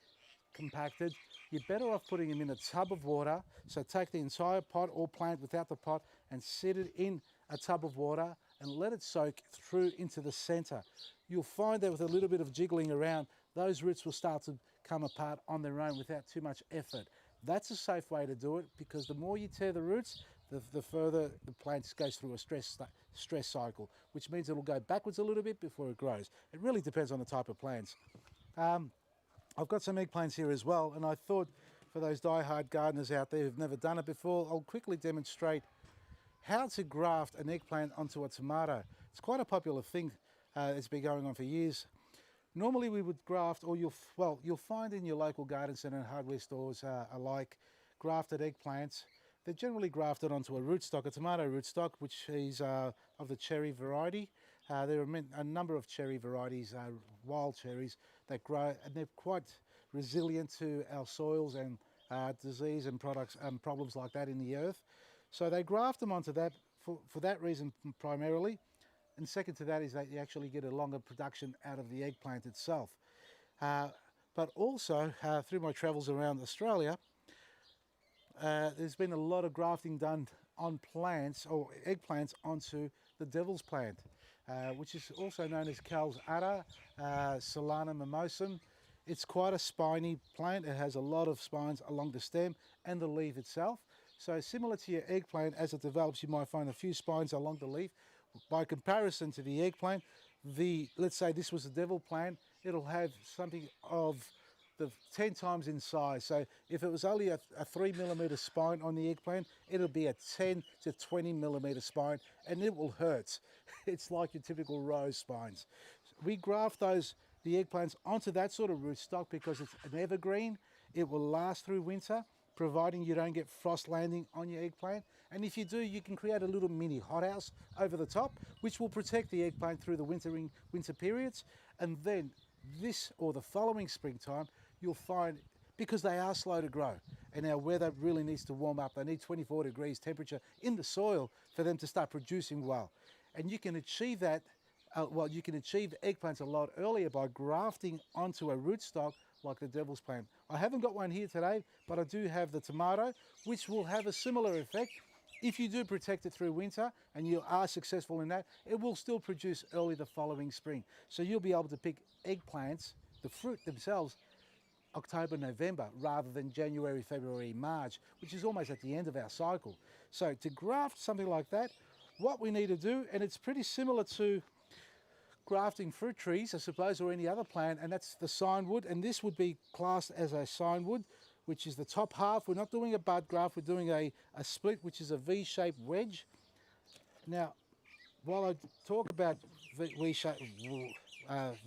compacted, you're better off putting them in a tub of water. So take the entire pot or plant without the pot and sit it in a tub of water and let it soak through into the center. You'll find that with a little bit of jiggling around, those roots will start to come apart on their own without too much effort. That's a safe way to do it, because the more you tear the roots, the further the plant goes through a stress cycle, which means it'll go backwards a little bit before it grows. It really depends on the type of plants. I've got some eggplants here as well, and I thought for those die-hard gardeners out there who've never done it before, I'll quickly demonstrate how to graft an eggplant onto a tomato. It's quite a popular thing. It's been going on for years. Normally we would graft, or you'll find in your local garden centre and hardware stores alike, grafted eggplants. They're generally grafted onto a rootstock, a tomato rootstock, which is of the cherry variety. There are a number of cherry varieties, wild cherries, that grow, and they're quite resilient to our soils and disease and problems like that in the earth. So they graft them onto that for that reason primarily. And second to that is that you actually get a longer production out of the eggplant itself. But also, through my travels around Australia, there's been a lot of grafting done on plants or eggplants onto the devil's plant, which is also known as Cal's Udder, Solana mimosum. It's quite a spiny plant. It has a lot of spines along the stem and the leaf itself. So similar to your eggplant, as it develops, you might find a few spines along the leaf. By comparison to the eggplant, let's say this was a devil plant, it'll have something of the 10 times in size. So if it was only a 3mm spine on the eggplant, it'll be a 10 to 20mm spine, and it will hurt. It's like your typical rose spines. We graft the eggplants onto that sort of rootstock because it's an evergreen. It will last through winter, providing you don't get frost landing on your eggplant. And if you do, you can create a little mini hothouse over the top, which will protect the eggplant through the winter periods. And then this or the following springtime, you'll find, because they are slow to grow and our weather really needs to warm up, they need 24 degrees temperature in the soil for them to start producing well. And you can achieve that, you can achieve eggplants a lot earlier by grafting onto a rootstock like the devil's plant. I haven't got one here today, but I do have the tomato, which will have a similar effect. If you do protect it through winter and you are successful in that, it will still produce early the following spring. So you'll be able to pick eggplants, the fruit themselves, October, November, rather than January, February, March, which is almost at the end of our cycle. So to graft something like that, what we need to do, and it's pretty similar to grafting fruit trees, I suppose, or any other plant, and that's the signwood, and this would be classed as a signwood, which is the top half. We're not doing a bud graft, we're doing a split, which is a V-shaped wedge. Now, while I talk about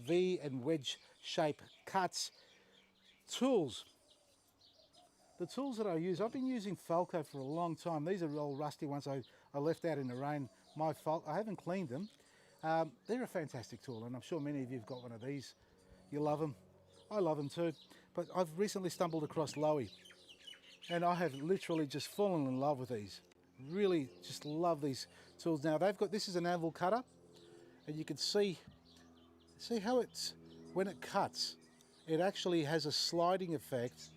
V and wedge shape cuts, tools. The tools that I use, I've been using Falco for a long time. These are all rusty ones I left out in the rain. My fault, I haven't cleaned them. They're a fantastic tool, and I'm sure many of you have got one of these. You love them. I love them too. But I've recently stumbled across Lowy, and I have literally just fallen in love with these. Really just love these tools. Now this is an anvil cutter, and you can see how when it cuts, it actually has a sliding effect.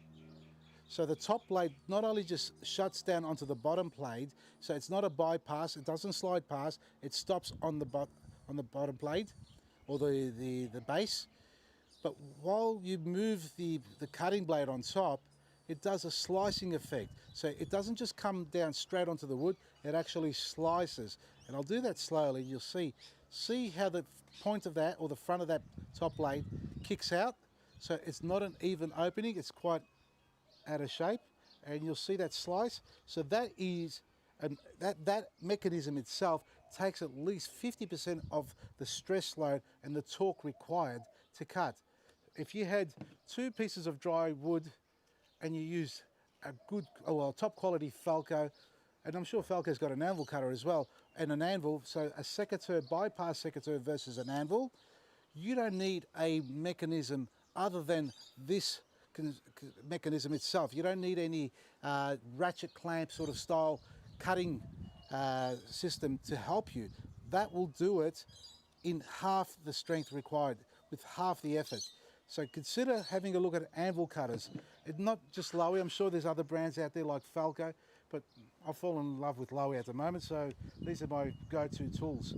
So the top blade not only just shuts down onto the bottom blade, so it's not a bypass, it doesn't slide past, it stops on the bottom blade or the base. But while you move the cutting blade on top, it does a slicing effect. So it doesn't just come down straight onto the wood, it actually slices. And I'll do that slowly, you'll see. See how the point of that, or the front of that top blade, kicks out? So it's not an even opening, it's quite out of shape. And you'll see that slice. So that is, that mechanism itself takes at least 50% of the stress load and the torque required to cut. If you had 2 pieces of dry wood and you used a good, top quality Falco, and I'm sure Falco's got an anvil cutter as well, and an anvil, so a secateur, bypass secateur versus an anvil, you don't need a mechanism other than this mechanism itself. You don't need any ratchet clamp sort of style cutting system to help you. That will do it in half the strength required, with half the effort. So consider having a look at anvil cutters. It's not just Lowy, I'm sure there's other brands out there like Falco, but I've fallen in love with Lowy at the moment, so these are my go-to tools.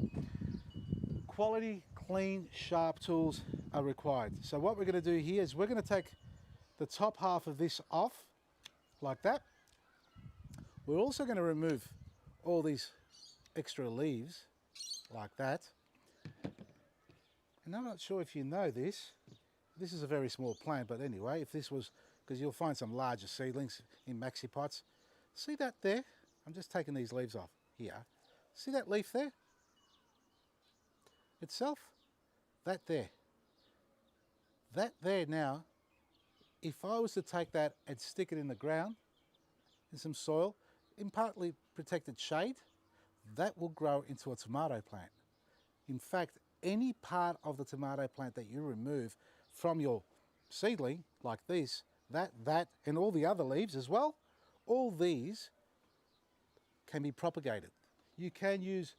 Quality, clean, sharp tools are required. So what we're going to do here is we're going to take the top half of this off, like that. We're also going to remove all these extra leaves, like that. And I'm not sure if you know this, this is a very small plant, but anyway, if this was, because you'll find some larger seedlings in maxi pots. See that there? I'm just taking these leaves off here. See that leaf there? Itself? That there. That there now, if I was to take that and stick it in the ground, in some soil, in partly protected shade, that will grow into a tomato plant. In fact, any part of the tomato plant that you remove from your seedling, like this, that, and all the other leaves as well, all these can be propagated. You can use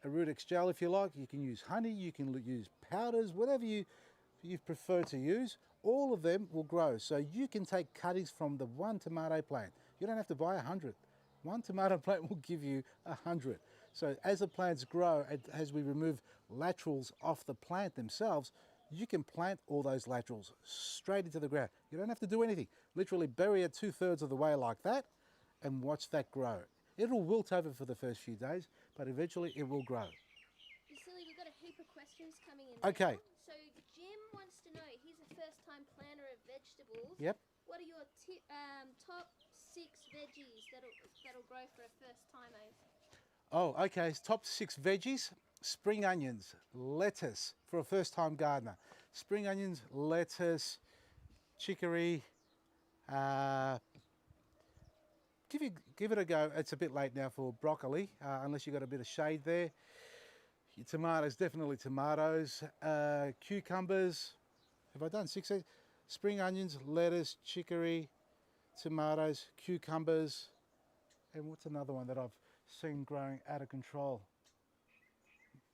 a Rudex gel if you like, you can use honey, you can use powders, whatever you prefer to use, all of them will grow. So you can take cuttings from the one tomato plant. You don't have to buy 100. One tomato plant will give you 100. So as the plants grow, as we remove laterals off the plant themselves, you can plant all those laterals straight into the ground. You don't have to do anything. Literally bury it 2/3 of the way like that and watch that grow. It'll wilt over for the first few days, but eventually it will grow. Vasili, we've got a heap of questions coming in. Okay. Now. So Jim wants to know, he's a first-time planter of vegetables. Yep. What are your top 6 veggies that'll grow for a first-timer? Oh, okay. Top 6 veggies. Spring onions, lettuce for a first-time gardener. Spring onions, lettuce, chicory. Give it a go. It's a bit late now for broccoli, unless you've got a bit of shade there. Your tomatoes, definitely tomatoes. Cucumbers. Have I done 6? Spring onions, lettuce, chicory, tomatoes, cucumbers. And what's another one that I've seen growing out of control?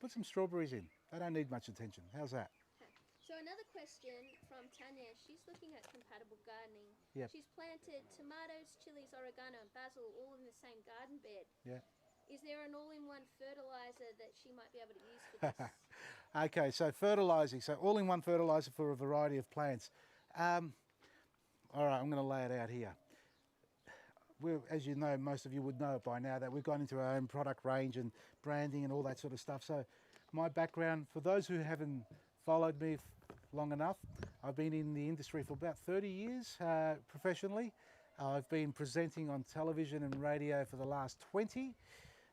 Put some strawberries in. They don't need much attention. How's that? So another question from Tanya. She's looking at compatible gardening. Yep. She's planted tomatoes, chilies, oregano and basil all in the same garden bed. Yeah. Is there an all-in-one fertilizer that she might be able to use for this? Okay, so fertilising. So all-in-one fertiliser for a variety of plants. All right, I'm going to lay it out here. As you know, most of you would know it by now, that we've gone into our own product range and branding and all that sort of stuff. So my background, for those who haven't followed me long enough, I've been in the industry for about 30 years professionally. I've been presenting on television and radio for the last 20.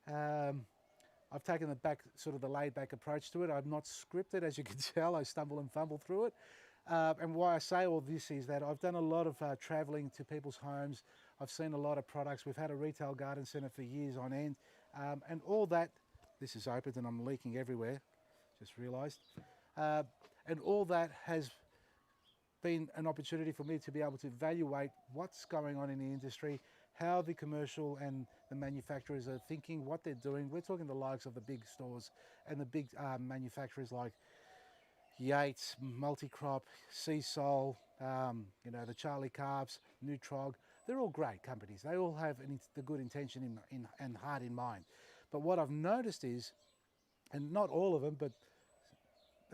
I've taken the laid back approach to it. I'm not scripted, as you can tell. I stumble and fumble through it. And why I say all this is that I've done a lot of traveling to people's homes. I've seen a lot of products. We've had a retail garden centre for years on end. And all that, this is opened and I'm leaking everywhere, just realised. And all that has been an opportunity for me to be able to evaluate what's going on in the industry, how the commercial and the manufacturers are thinking, what they're doing. We're talking the likes of the big stores and the big manufacturers like Yates, Multicrop, Sea Sol, you know, the Charlie Carbs, Nutrog. They're all great companies. They all have the good intention and heart in mind. But what I've noticed is, and not all of them, but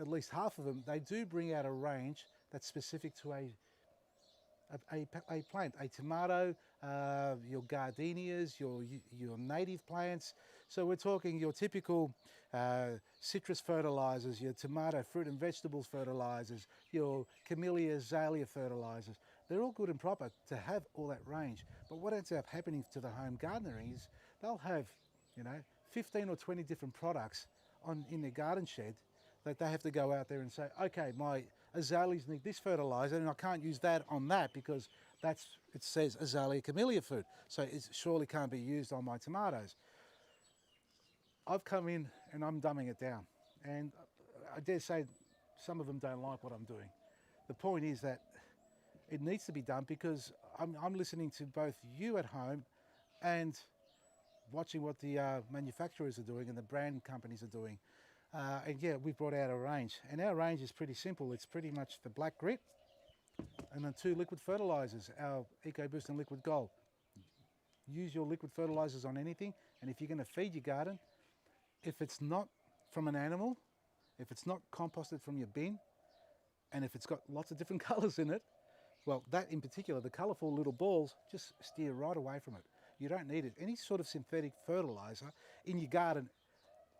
at least half of them, they do bring out a range that's specific to a plant, a tomato, your gardenias, your native plants. So we're talking your typical citrus fertilizers, your tomato, fruit and vegetables fertilizers, your camellia, azalea fertilizers. They're all good and proper to have all that range. But what ends up happening to the home gardener is they'll have, you know, 15 or 20 different products in their garden shed that they have to go out there and say, okay, my azaleas need this fertilizer and I can't use that on that because it says azalea camellia food, so it surely can't be used on my tomatoes. I've come in and I'm dumbing it down, and I dare say some of them don't like what I'm doing. The point is that it needs to be done because I'm listening to both you at home and watching what the manufacturers are doing and the brand companies are doing. And yeah, we've brought out a range, and our range is pretty simple. It's pretty much the Black Grit and the 2 liquid fertilizers, our EcoBoost and Liquid Gold. Use your liquid fertilizers on anything, and if you're going to feed your garden, if it's not from an animal, if it's not composted from your bin, and if it's got lots of different colors in it, well, that in particular, the colorful little balls, just steer right away from it. You don't need it. Any sort of synthetic fertilizer in your garden,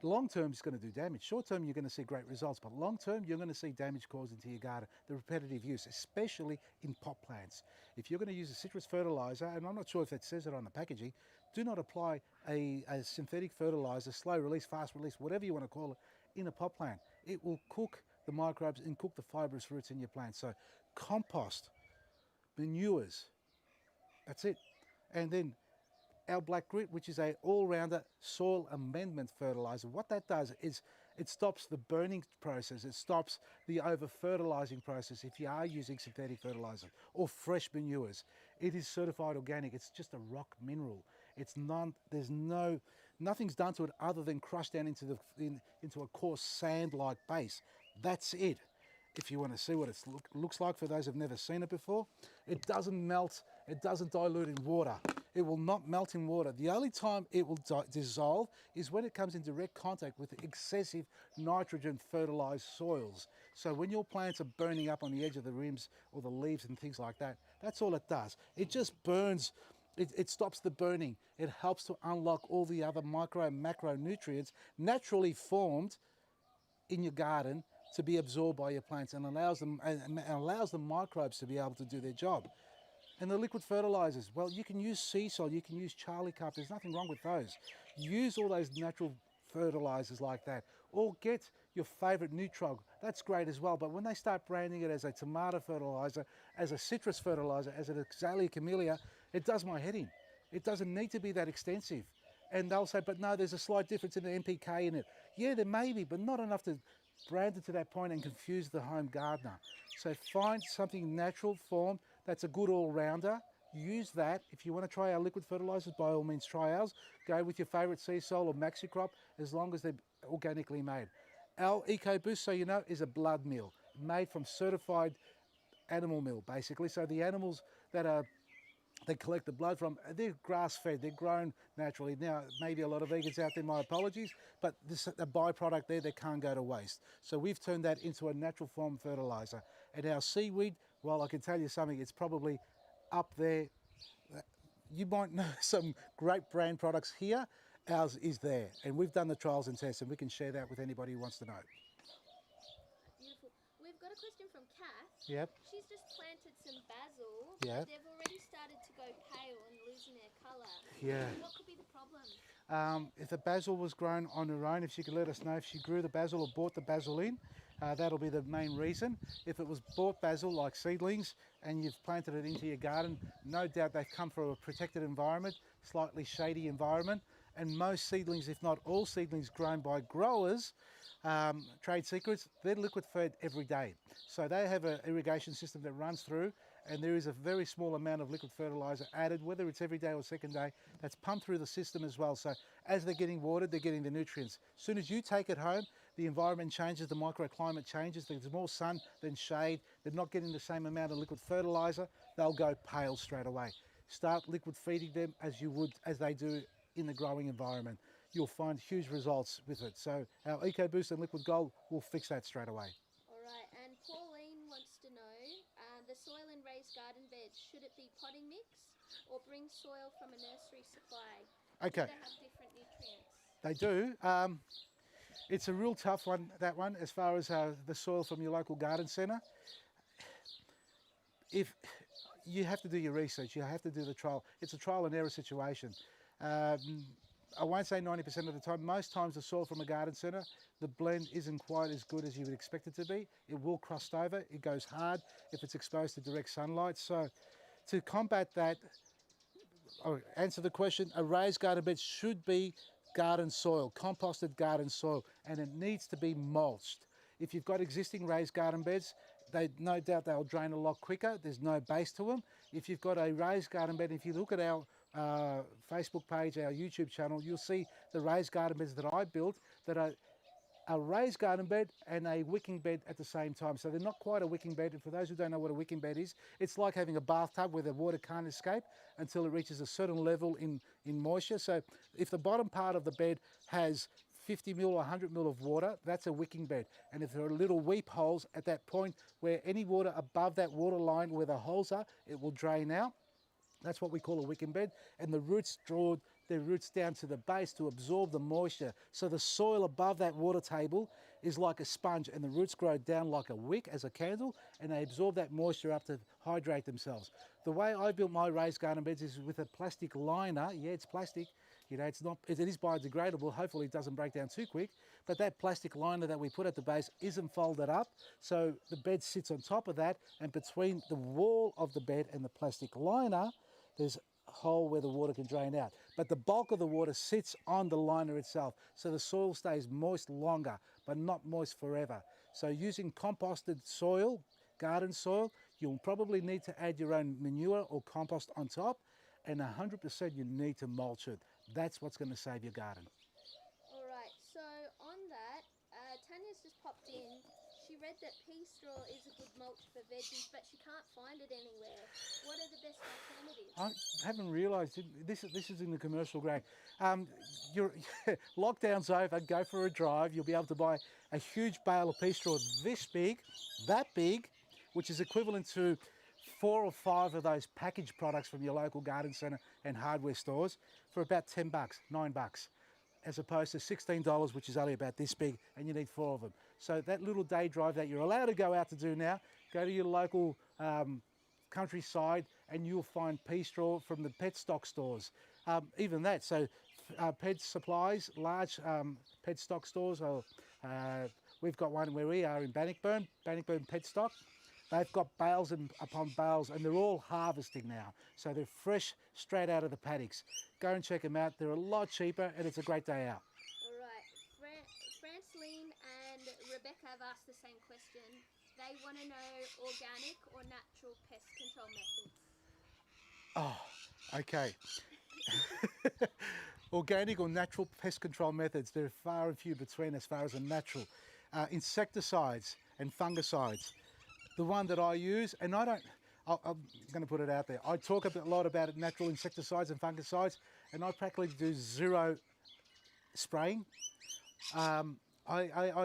long term is going to do damage. Short term, you're going to see great results, but long term, you're going to see damage caused into your garden, the repetitive use, especially in pot plants. If you're going to use a citrus fertilizer, and I'm not sure if it says it on the packaging, do not apply a synthetic fertilizer, slow release, fast release, whatever you want to call it, in a pot plant. It will cook the microbes and cook the fibrous roots in your plant. So compost, manures, that's it. And then our Black Grit, which is a all-rounder soil amendment fertilizer. What that does is it stops the burning process. It stops the over-fertilizing process if you are using synthetic fertilizer or fresh manures. It is certified organic. It's just a rock mineral. It's nothing's done to it other than crushed down into a coarse sand-like base. That's it. If you want to see what it looks like for those who've never seen it before, it doesn't melt, it doesn't dilute in water. It will not melt in water. The only time it will dissolve is when it comes in direct contact with excessive nitrogen fertilized soils. So when your plants are burning up on the edge of the rims or the leaves and things like that, that's all it does. It just burns, it stops the burning. It helps to unlock all the other micro and macronutrients naturally formed in your garden to be absorbed by your plants, and allows the microbes to be able to do their job. And the liquid fertilizers, well, you can use sea salt, you can use Charlie Cup, there's nothing wrong with those. Use all those natural fertilizers like that, or get your favorite Nutrog, that's great as well. But when they start branding it as a tomato fertilizer, as a citrus fertilizer, as an azalea camellia, it does my head in. It doesn't need to be that extensive. And they'll say, but no, there's a slight difference in the NPK in it. Yeah, there may be, but not enough to brand it to that point and confuse the home gardener. So find something natural form that's a good all-rounder. Use that. If you want to try our liquid fertilizers, by all means try ours. Go with your favorite Sea Sol or MaxiCrop, as long as they're organically made. Our EcoBoost, so you know, is a blood meal made from certified animal meal, basically. So the animals that they collect the blood from, they're grass-fed, they're grown naturally. Now, maybe a lot of vegans out there, my apologies, but this a byproduct there that can't go to waste. So we've turned that into a natural form fertilizer. And our seaweed, well, I can tell you something, it's probably up there. You might know some great brand products here. Ours is there, and we've done the trials and tests, and we can share that with anybody who wants to know. Beautiful. We've got a question from Kath. Yep. She's just planted some basil. Yep. But they've already started to go pale and losing their colour. Yeah. What could be the problem? If the basil was grown on her own, if she could let us know if she grew the basil or bought the basil in, that'll be the main reason. If it was bought basil like seedlings and you've planted it into your garden, no doubt they've come from a protected environment, slightly shady environment, and most seedlings, if not all seedlings grown by growers, trade secrets, they're liquid fed every day. So they have an irrigation system that runs through, and there is a very small amount of liquid fertilizer added, whether it's every day or second day, that's pumped through the system as well. So as they're getting watered, they're getting the nutrients. As soon as you take it home, the environment changes, the microclimate changes, there's more sun than shade, they're not getting the same amount of liquid fertilizer, they'll go pale straight away. Start liquid feeding them as they do in the growing environment. You'll find huge results with it. So our EcoBoost and Liquid Gold will fix that straight away. All right, and Pauline wants to know, the soil in raised garden beds, should it be potting mix or bring soil from a nursery supply? Okay. Do they have different nutrients? They do. It's a real tough one, that one, as far as the soil from your local garden centre. If you have to do your research, you have to do the trial. It's a trial and error situation. I won't say 90% of the time. Most times the soil from a garden centre, the blend isn't quite as good as you would expect it to be. It will crust over, it goes hard if it's exposed to direct sunlight. So to combat that, or answer the question, a raised garden bed should be garden soil, composted garden soil, and it needs to be mulched. If you've got existing raised garden beds, no doubt they'll drain a lot quicker. There's no base to them. If you've got a raised garden bed, if you look at our Facebook page, our YouTube channel, you'll see the raised garden beds that I built that are a raised garden bed and a wicking bed at the same time. So they're not quite a wicking bed. And for those who don't know what a wicking bed is, it's like having a bathtub where the water can't escape until it reaches a certain level in moisture. So if the bottom part of the bed has 50 mil or 100 mil of water, that's a wicking bed. And if there are little weep holes at that point where any water above that water line where the holes are, it will drain out. That's what we call a wicking bed. And the roots draw their roots down to the base to absorb the moisture. So the soil above that water table is like a sponge, and the roots grow down like a wick, as a candle, and they absorb that moisture up to hydrate themselves. The way I built my raised garden beds is with a plastic liner. Yeah, it's plastic. You know, it is biodegradable. Hopefully it doesn't break down too quick. But that plastic liner that we put at the base isn't folded up. So the bed sits on top of that, and between the wall of the bed and the plastic liner, there's a hole where the water can drain out. But the bulk of the water sits on the liner itself. So the soil stays moist longer, but not moist forever. So using composted soil, garden soil, you'll probably need to add your own manure or compost on top, and 100% you need to mulch it. That's what's going to save your garden. All right, so on that, Tanya's just popped in. She read that pea straw is a good mulch for veggies, but she can't find it anywhere. What are the best alternatives? I haven't realised, this is in the commercial grade. Lockdown's over, go for a drive. You'll be able to buy a huge bale of pea straw this big, that big, which is equivalent to 4 or 5 of those packaged products from your local garden centre and hardware stores for about $10, $9, as opposed to $16, which is only about this big, and you need 4 of them. So that little day drive that you're allowed to go out to do now, go to your local countryside and you'll find pea straw from the pet stock stores. Even that, so pet supplies, large pet stock stores, we've got one where we are in Bannockburn Pet Stock. They've got bales upon bales, and they're all harvesting now. So they're fresh, straight out of the paddocks. Go and check them out. They're a lot cheaper, and it's a great day out. All right, Franceline and Rebecca have asked the same question. They want to know organic or natural pest control methods. Oh, okay. Organic or natural pest control methods, they're far and few between as far as a natural. Insecticides and fungicides. The one that I use, and I'm going to put it out there, I talk a lot about natural insecticides and fungicides, and I practically do 0 spraying. I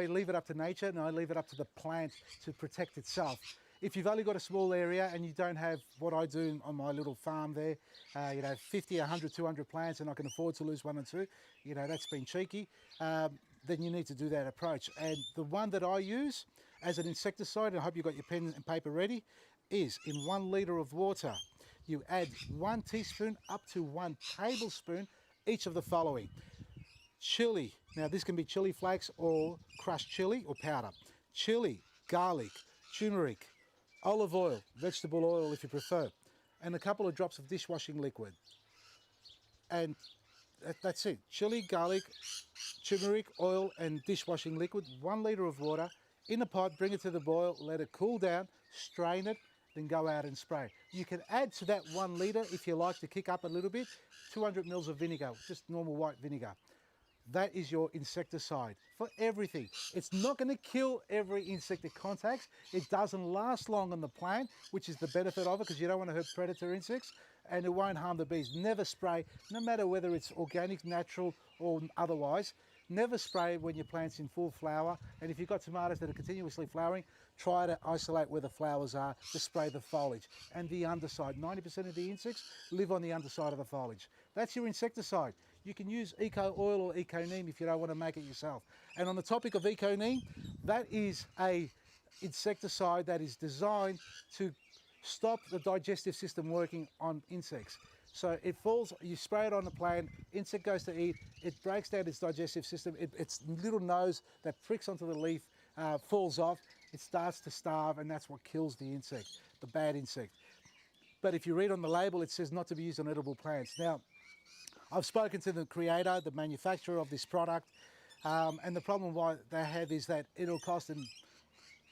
leave it up to nature, and I leave it up to the plant to protect itself. If you've only got a small area and you don't have what I do on my little farm there, 50, 100, 200 plants, and I can afford to lose 1 or 2, that's been cheeky, then you need to do that approach. And the one that I use as an insecticide, and I hope you've got your pen and paper ready, is in 1 litre of water, you add 1 teaspoon up to 1 tablespoon each of the following. Chili, now this can be chili flakes or crushed chili or powder. Chili, garlic, turmeric, olive oil, vegetable oil if you prefer, and a couple of drops of dishwashing liquid. And that's it. Chili, garlic, turmeric, oil and dishwashing liquid, 1 litre of water, in a pot, bring it to the boil, let it cool down, strain it, then go out and spray. You can add to that 1 litre, if you like to kick up a little bit, 200 mils of vinegar, just normal white vinegar. That is your insecticide for everything. It's not going to kill every insect it contacts. It doesn't last long on the plant, which is the benefit of it, because you don't want to hurt predator insects, and it won't harm the bees. Never spray, no matter whether it's organic, natural, or otherwise. Never spray when your plant's in full flower, and if you've got tomatoes that are continuously flowering, try to isolate where the flowers are to spray the foliage and the underside. 90% of the insects live on the underside of the foliage. That's your insecticide. You can use Eco Oil or Eco Neem if you don't want to make it yourself. And on the topic of Eco Neem, that is a insecticide that is designed to stop the digestive system working on insects. So it falls, you spray it on the plant, insect goes to eat, it breaks down its digestive system, its little nose that pricks onto the leaf falls off, it starts to starve, and that's what kills the insect, the bad insect. But if you read on the label, it says not to be used on edible plants. Now, I've spoken to the creator, the manufacturer of this product, and the problem why they have is that it'll cost them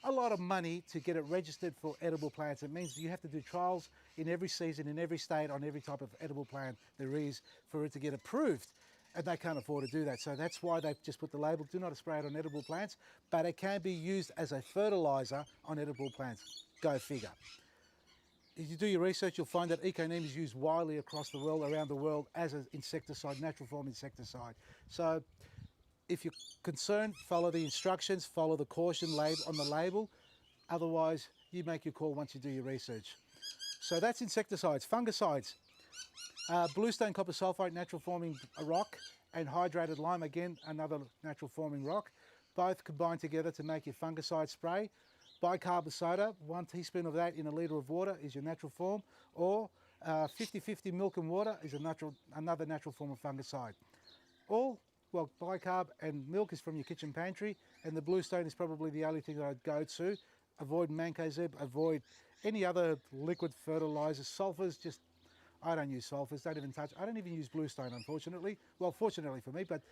a lot of money to get it registered for edible plants. It means you have to do trials in every season, in every state, on every type of edible plant there is for it to get approved. And they can't afford to do that. So that's why they've just put the label, do not spray it on edible plants, but it can be used as a fertilizer on edible plants. Go figure. If you do your research, you'll find that Eco Neem is used widely across the world, around the world, as an insecticide, natural form insecticide. So if you're concerned, follow the instructions, follow the caution label on the label. Otherwise, you make your call once you do your research. So that's insecticides. Fungicides. Bluestone copper sulfate, natural forming rock, and hydrated lime, again, another natural forming rock. Both combine together to make your fungicide spray. Bicarb of soda, 1 teaspoon of that in a litre of water is your natural form, or 50-50 milk and water is another natural form of fungicide. Well, bicarb and milk is from your kitchen pantry, and the bluestone is probably the only thing that I'd go to. Avoid mancozeb, avoid any other liquid fertilizers, sulfurs, I don't use sulfurs, I don't even use bluestone, unfortunately. Well, fortunately for me, but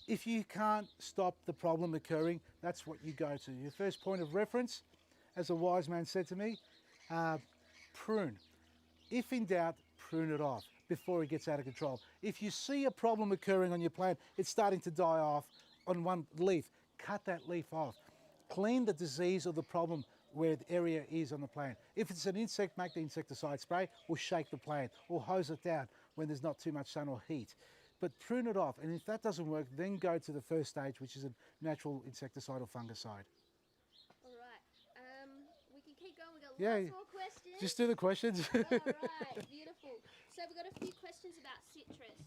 if you can't stop the problem occurring, that's what you go to. Your first point of reference, as a wise man said to me, prune. If in doubt, prune it off before it gets out of control. If you see a problem occurring on your plant, it's starting to die off on one leaf, cut that leaf off. Clean the disease or the problem where the area is on the plant. If it's an insect, make the insecticide spray, or shake the plant, or hose it down when there's not too much sun or heat. But prune it off, and if that doesn't work, then go to the first stage, which is a natural insecticide or fungicide. All right. We can keep going. We've got Yeah, lots more questions. just do the questions. All right. Beautiful. So we've got a few questions about citrus.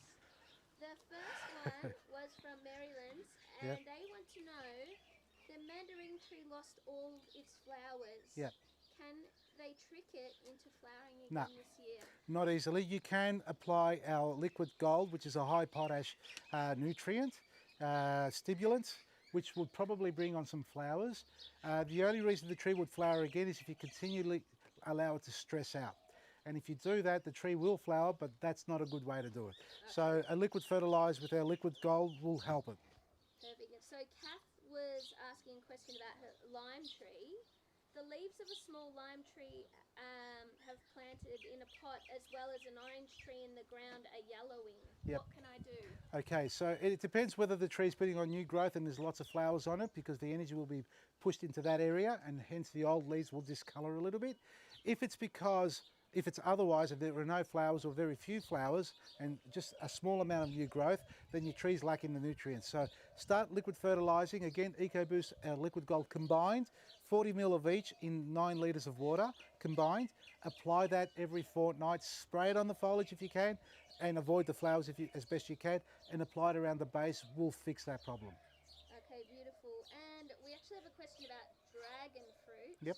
The first one was from Maryland, and Yep. they want to know, the mandarin tree lost all its flowers. Yep. Can they trick it into flowering again No. this year? Not easily. You can apply our liquid gold, which is a high potash nutrient, stimulant, which would probably bring on some flowers. The only reason the tree would flower again is if you continually allow it to stress out. And if you do that, the tree will flower, but that's not a good way to do it. So a liquid fertilizer with our liquid gold will help it. Perfect. So Kath was asking a question about her lime tree. The leaves of a small lime tree have planted in a pot, as well as an orange tree in the ground, are yellowing. Yep. What can I do? Okay, so it depends whether the tree's putting on new growth and there's lots of flowers on it, because the energy will be pushed into that area, and hence the old leaves will discolor a little bit. If it's otherwise, if there are no flowers or very few flowers and just a small amount of new growth, then your tree's lacking the nutrients. So start liquid fertilizing. Again, EcoBoost, liquid gold combined, 40 ml of each in 9 litres of water combined. Apply that every fortnight. Spray it on the foliage if you can, and avoid the flowers as best you can, and apply it around the base. Will fix that problem. Okay, beautiful. And we actually have a question about dragon fruit. Yep.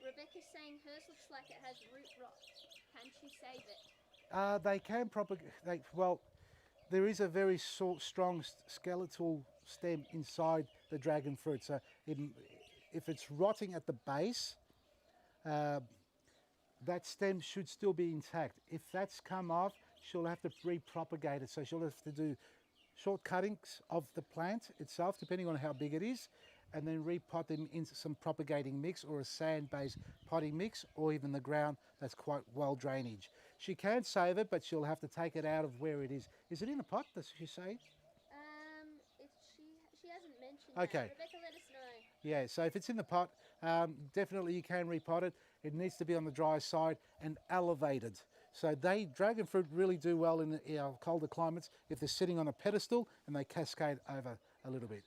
Rebecca's saying hers looks like it has root rot. Can she save it? They can propagate. Well, there is a very strong skeletal stem inside the dragon fruit. So if it's rotting at the base, that stem should still be intact. If that's come off, she'll have to repropagate it. So she'll have to do short cuttings of the plant itself, depending on how big it is, and then repot them into some propagating mix or a sand-based potting mix, or even the ground that's quite well drainage. She can save it, but she'll have to take it out of where it is. Is it in a pot, does she say? that. Okay. Rebecca, let us know. Yeah, so if it's in the pot, definitely you can repot it. It needs to be on the dry side and elevated. So dragon fruit really do well in our colder climates if they're sitting on a pedestal and they cascade over a little bit.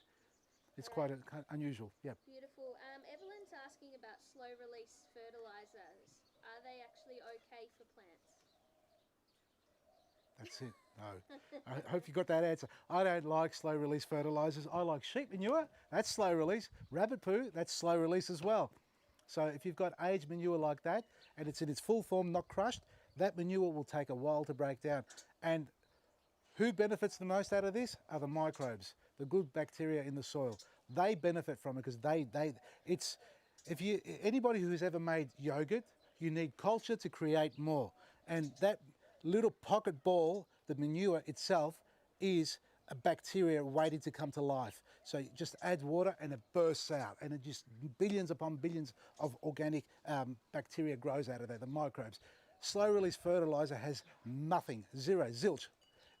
It's quite unusual, yeah. Beautiful. Evelyn's asking about slow release fertilizers. Are they actually okay for plants? That's it, no. I hope you got that answer. I don't like slow release fertilizers. I like sheep manure, that's slow release. Rabbit poo, that's slow release as well. So if you've got aged manure like that and it's in its full form, not crushed, that manure will take a while to break down. And who benefits the most out of this are the microbes, the good bacteria in the soil. They benefit from it because anybody who's ever made yogurt, you need culture to create more. And that little pocket ball, the manure itself, is a bacteria waiting to come to life. So you just add water and it bursts out, and it just billions upon billions of organic bacteria grows out of there, the microbes. Slow release fertilizer has nothing, zero, zilch.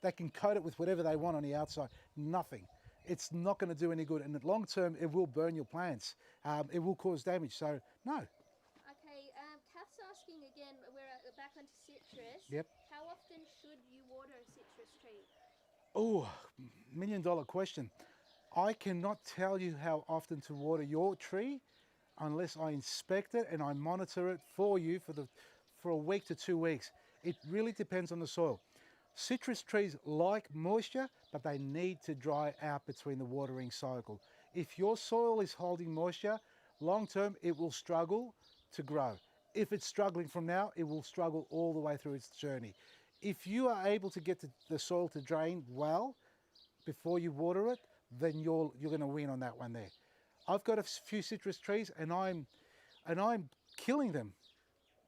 They can coat it with whatever they want on the outside, nothing. It's not going to do any good, and at long term it will burn your plants. It will cause damage, so no. Okay, Kath's asking again, we're back onto citrus. Yep. How often should you water a citrus tree? Oh, $1 million question. I cannot tell you how often to water your tree unless I inspect it and I monitor it for you for a week to 2 weeks. It really depends on the soil. Citrus trees like moisture, but they need to dry out between the watering cycle. If your soil is holding moisture, long term it will struggle to grow. If it's struggling from now, it will struggle all the way through its journey. If you are able to get the soil to drain well before you water it, then you're going to win on that one there. I've got a few citrus trees and I'm killing them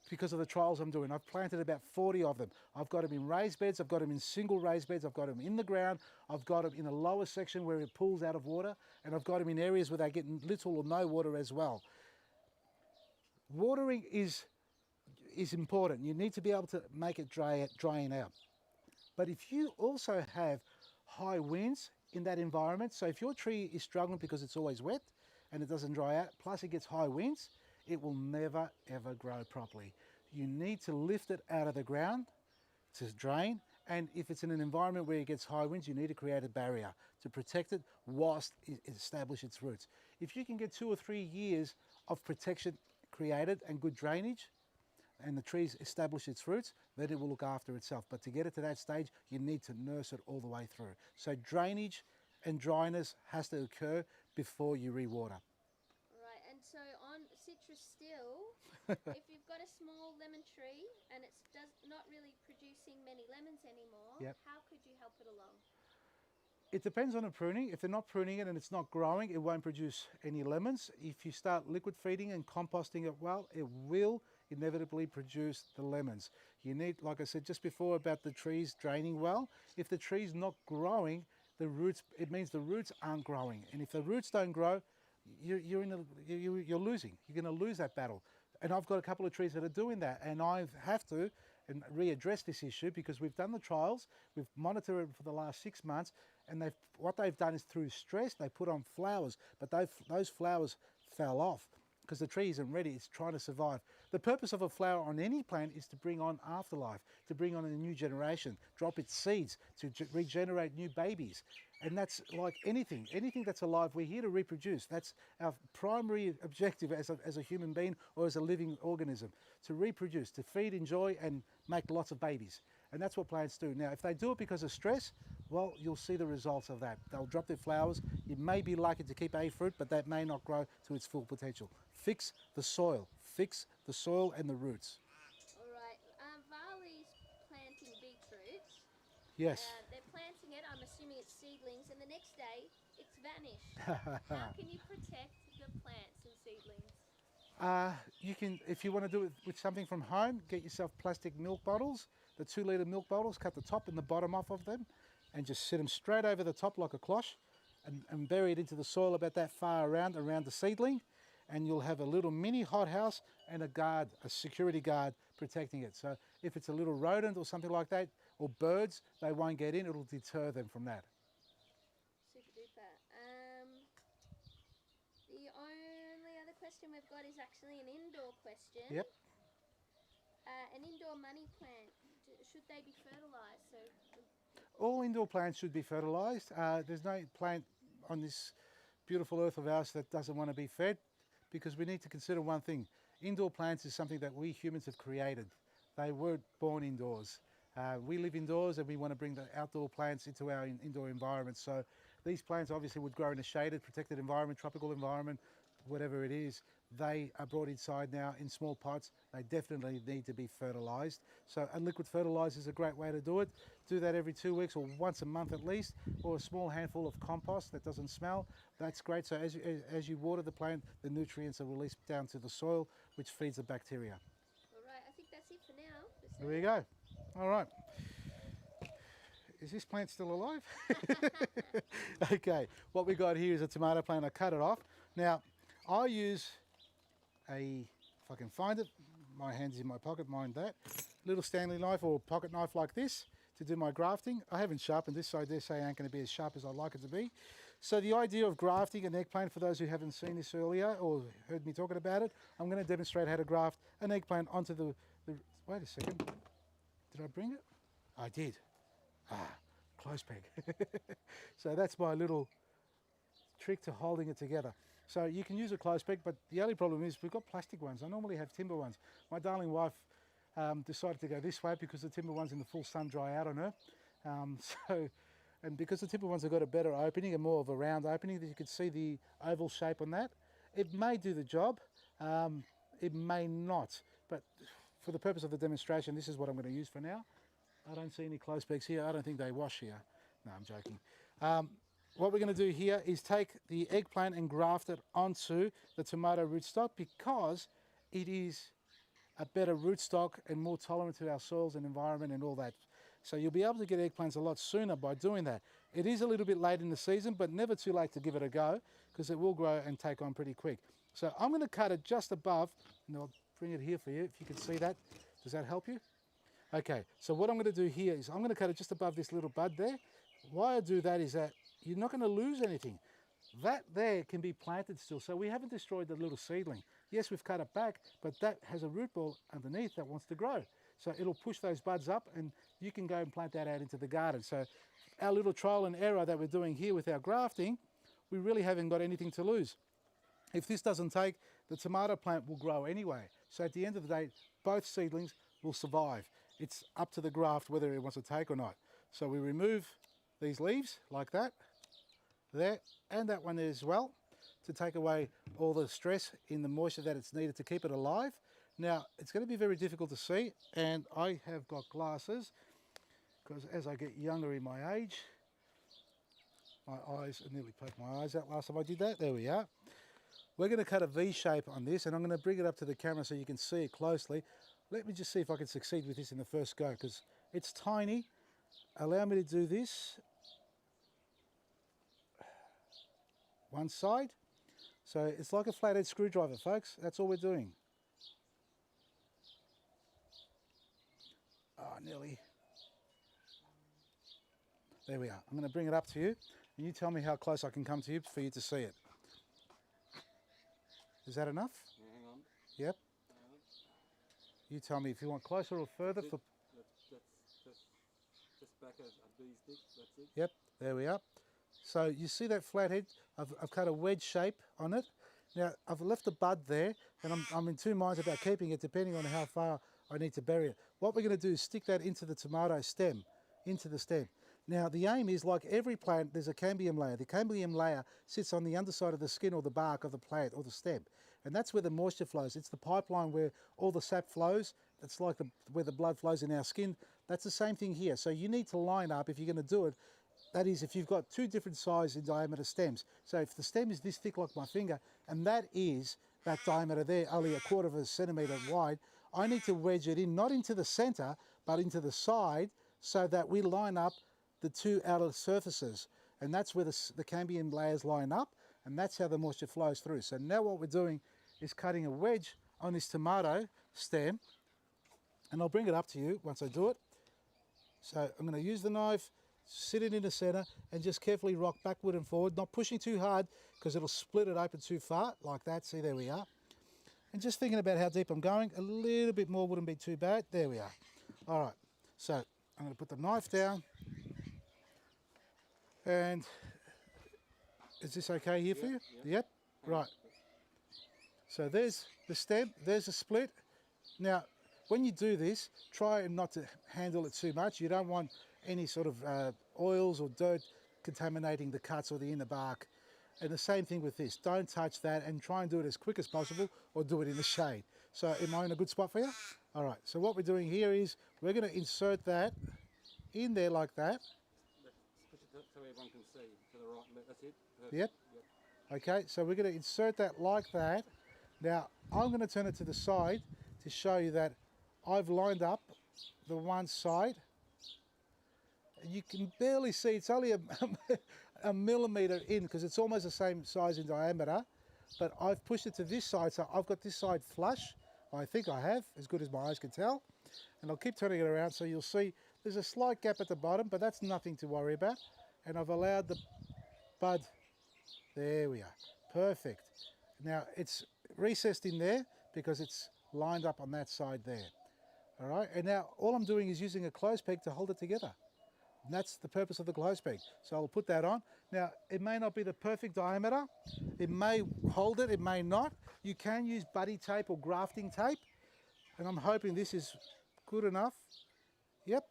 because of the trials I'm doing. I've planted about 40 of them. I've got them in raised beds, I've got them in single raised beds, I've got them in the ground, I've got them in a lower section where it pools out of water, and I've got them in areas where they get little or no water as well. Watering is important. You need to be able to make it drying out. But if you also have high winds in that environment, so if your tree is struggling because it's always wet and it doesn't dry out, plus it gets high winds, it will never ever grow properly. You need to lift it out of the ground to drain, and if it's in an environment where it gets high winds, you need to create a barrier to protect it whilst it establishes its roots. If you can get 2 or 3 years of protection created and good drainage, and the trees establish its roots, then it will look after itself. But to get it to that stage, you need to nurse it all the way through. So drainage and dryness has to occur before you rewater. Right, and so on citrus still, if you've got a small lemon tree and it's not really producing many lemons anymore, Yep. how could you help it along? It depends on the pruning. If they're not pruning it and it's not growing, it won't produce any lemons. If you start liquid feeding and composting it well, it will inevitably produce the lemons. You need, like I said just before about the trees draining well, if the tree's not growing, the roots, it means the roots aren't growing. And if the roots don't grow, you're losing. You're going to lose that battle. And I've got a couple of trees that are doing that, and I have to readdress this issue because we've done the trials, we've monitored it for the last 6 months, and what they've done is through stress, they put on flowers, but those flowers fell off because the tree isn't ready, it's trying to survive. The purpose of a flower on any plant is to bring on afterlife, to bring on a new generation, drop its seeds, to regenerate new babies. And that's like anything that's alive, we're here to reproduce. That's our primary objective as a human being or as a living organism, to reproduce, to feed, enjoy, and make lots of babies. And that's what plants do. Now, if they do it because of stress, well, you'll see the results of that. They'll drop their flowers. You may be lucky to keep a fruit, but that may not grow to its full potential. Fix the soil and the roots. All right, Varley's planting beetroots. Yes. They're planting it, I'm assuming it's seedlings, and the next day it's vanished. How can you protect the plants and seedlings? You can, if you want to do it with something from home, get yourself plastic milk bottles, the 2-litre milk bottles, cut the top and the bottom off of them, and just sit them straight over the top like a cloche, and bury it into the soil about that far around the seedling, and you'll have a little mini hothouse and a guard, a security guard protecting it. So if it's a little rodent or something like that, or birds, they won't get in, it'll deter them from that. Super duper. is actually an indoor question. Yep. An indoor money plant, should they be fertilised? So, All indoor plants should be fertilised. There's no plant on this beautiful earth of ours that doesn't want to be fed, because we need to consider one thing. Indoor plants is something that we humans have created. They weren't born indoors. We live indoors and we want to bring the outdoor plants into our indoor environment. So these plants obviously would grow in a shaded, protected environment, tropical environment, whatever it is. They are brought inside now in small pots. They definitely need to be fertilised. So a liquid fertiliser is a great way to do it. Do that every 2 weeks or once a month at least, or a small handful of compost that doesn't smell. That's great. So as you water the plant, the nutrients are released down to the soil, which feeds the bacteria. all right, I think that's it for now. There we go. All right. Is this plant still alive? Okay, what we got here is a tomato plant. I cut it off. Now, I use if I can find it, my hand's in my pocket, mind that, little Stanley knife or pocket knife like this to do my grafting. I haven't sharpened this, so I dare say it ain't going to be as sharp as I'd like it to be. So the idea of grafting an eggplant, for those who haven't seen this earlier or heard me talking about it, I'm going to demonstrate how to graft an eggplant onto the wait a second, did I bring it? I did. Close peg. So that's my little trick to holding it together. So you can use a close peg, but the only problem is we've got plastic ones. I normally have timber ones. My darling wife decided to go this way because the timber ones in the full sun dry out on her. And because the timber ones have got a better opening and more of a round opening, that you can see the oval shape on that. It may do the job, it may not, but for the purpose of the demonstration, this is what I'm going to use for now. I don't see any close pegs here. I don't think they wash here. No, I'm joking. What we're going to do here is take the eggplant and graft it onto the tomato rootstock, because it is a better rootstock and more tolerant to our soils and environment and all that. So you'll be able to get eggplants a lot sooner by doing that. It is a little bit late in the season, but never too late to give it a go, because it will grow and take on pretty quick. So I'm going to cut it just above, and I'll bring it here for you if you can see that. Does that help you? Okay, so what I'm going to do here is I'm going to cut it just above this little bud there. Why I do that is that you're not going to lose anything. That there can be planted still, so we haven't destroyed the little seedling. Yes, we've cut it back, but that has a root ball underneath that wants to grow. So it'll push those buds up and you can go and plant that out into the garden. So our little trial and error that we're doing here with our grafting, we really haven't got anything to lose. If this doesn't take, the tomato plant will grow anyway. So at the end of the day, both seedlings will survive. It's up to the graft whether it wants to take or not. So we remove these leaves like that, there, and that one there as well, to take away all the stress in the moisture that it's needed to keep it alive. Now, it's going to be very difficult to see, and I have got glasses, because as I get younger in my age, my eyes, I nearly poked my eyes out last time I did that. There we are. We're going to cut a V shape on this, and I'm going to bring it up to the camera so you can see it closely. Let me just see if I can succeed with this in the first go, because it's tiny. Allow me to do this. One side. So it's like a flathead screwdriver, folks. That's all we're doing. Oh, nearly. There we are. I'm going to bring it up to you, and you tell me how close I can come to you for you to see it. Is that enough? Yeah, hang on. Yep. You tell me if you want closer or further. That's just back a bee's dick, that's it. Yep, there we are. So you see that flathead? I've cut a wedge shape on it. Now I've left the bud there, and I'm in two minds about keeping it depending on how far I need to bury it. What we're going to do is stick that into the tomato stem, into the stem. Now the aim is, like every plant, there's a cambium layer. The cambium layer sits on the underside of the skin or the bark of the plant or the stem. And that's where the moisture flows. It's the pipeline where all the sap flows. It's like where the blood flows in our skin. That's the same thing here. So you need to line up, if you're going to do it, that is if you've got two different size in diameter stems. So if the stem is this thick like my finger, and that is that diameter there, only 1/4 centimetre wide, I need to wedge it in, not into the center, but into the side, so that we line up the two outer surfaces. And that's where the cambium layers line up, and that's how the moisture flows through. So now what we're doing is cutting a wedge on this tomato stem, and I'll bring it up to you once I do it. So I'm going to use the knife, sit it in the center, and just carefully rock backward and forward, not pushing too hard because it'll split it open too far, like that. See, there we are. And just thinking about how deep I'm going, a little bit more wouldn't be too bad. There we are. All right, so I'm going to put the knife down. And is this okay here for you? Yep. Right. So there's the stem, there's a split. Now, when you do this, try not to handle it too much. You don't want any sort of oils or dirt contaminating the cuts or the inner bark. And the same thing with this. Don't touch that and try and do it as quick as possible or do it in the shade. So am I in a good spot for you? All right, so what we're doing here is we're going to insert that in there like that. Push it so everyone can see to the right. That's it. Yep. Okay, so we're going to insert that like that. Now, I'm going to turn it to the side to show you that I've lined up the one side. You can barely see, it's only a millimetre in because it's almost the same size in diameter, but I've pushed it to this side, so I've got this side flush. I think I have, as good as my eyes can tell. And I'll keep turning it around so you'll see there's a slight gap at the bottom, but that's nothing to worry about. And I've allowed the bud, there we are, perfect. Now it's recessed in there because it's lined up on that side there. All right, and now all I'm doing is using a clothes peg to hold it together. And that's the purpose of the clothes peg. So I'll put that on. Now, it may not be the perfect diameter. It may hold it, it may not. You can use buddy tape or grafting tape. And I'm hoping this is good enough. Yep.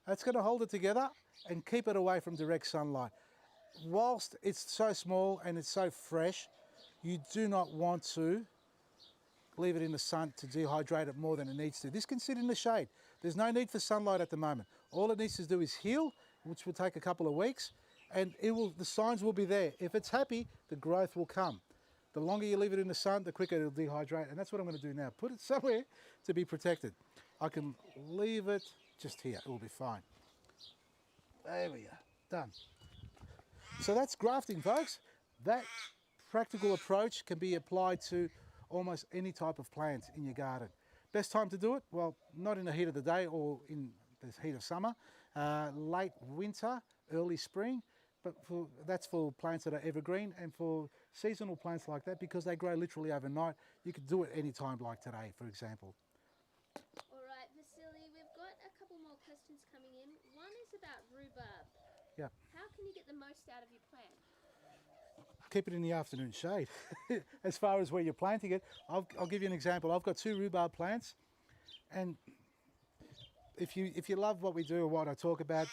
That's going to hold it together and keep it away from direct sunlight. Whilst it's so small and it's so fresh, you do not want to leave it in the sun to dehydrate it more than it needs to. This can sit in the shade. There's no need for sunlight at the moment. All it needs to do is heal, which will take a couple of weeks, and the signs will be there. If it's happy, the growth will come. The longer you leave it in the sun, the quicker it'll dehydrate, and that's what I'm going to do now. Put it somewhere to be protected. I can leave it just here. It will be fine. There we are. Done. So that's grafting, folks. That practical approach can be applied to almost any type of plant in your garden. Best time to do it? Well, not in the heat of the day or in the heat of summer. Late winter, early spring, but that's for plants that are evergreen, and for seasonal plants like that, because they grow literally overnight, you could do it any time like today, for example. All right, Vasili, we've got a couple more questions coming in. One is about rhubarb. Yeah. How can you get the most out of your plant? Keep it in the afternoon shade. As far as where you're planting it, I'll give you an example. I've got 2 rhubarb plants, and if you love what we do or what I talk about,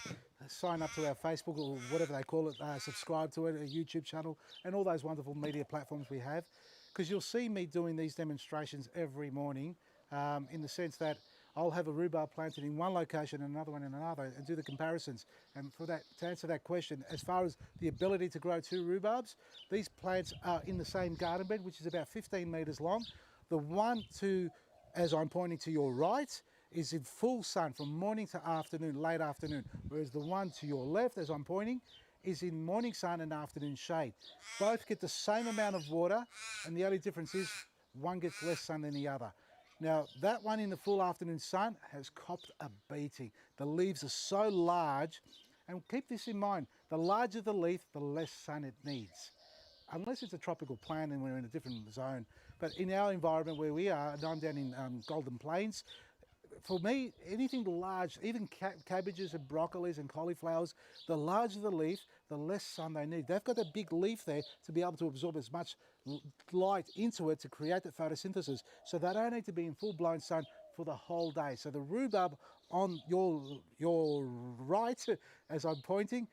sign up to our Facebook or whatever they call it, subscribe to it, a YouTube channel, and all those wonderful media platforms we have, because you'll see me doing these demonstrations every morning, in the sense that I'll have a rhubarb planted in one location and another one in another, and do the comparisons. And for that, to answer that question, as far as the ability to grow 2 rhubarbs, these plants are in the same garden bed, which is about 15 metres long. The one as I'm pointing to your right, is in full sun from morning to afternoon, late afternoon, whereas the one to your left, as I'm pointing, is in morning sun and afternoon shade. Both get the same amount of water, and the only difference is one gets less sun than the other. Now, that one in the full afternoon sun has copped a beating. The leaves are so large, and keep this in mind, the larger the leaf, the less sun it needs. Unless it's a tropical plant and we're in a different zone. But in our environment where we are, and I'm down in Golden Plains, for me, anything large, even cabbages and broccolis and cauliflowers, the larger the leaf, the less sun they need. They've got a big leaf there to be able to absorb as much light into it to create that photosynthesis. So they don't need to be in full-blown sun for the whole day. So the rhubarb on your right, as I'm pointing,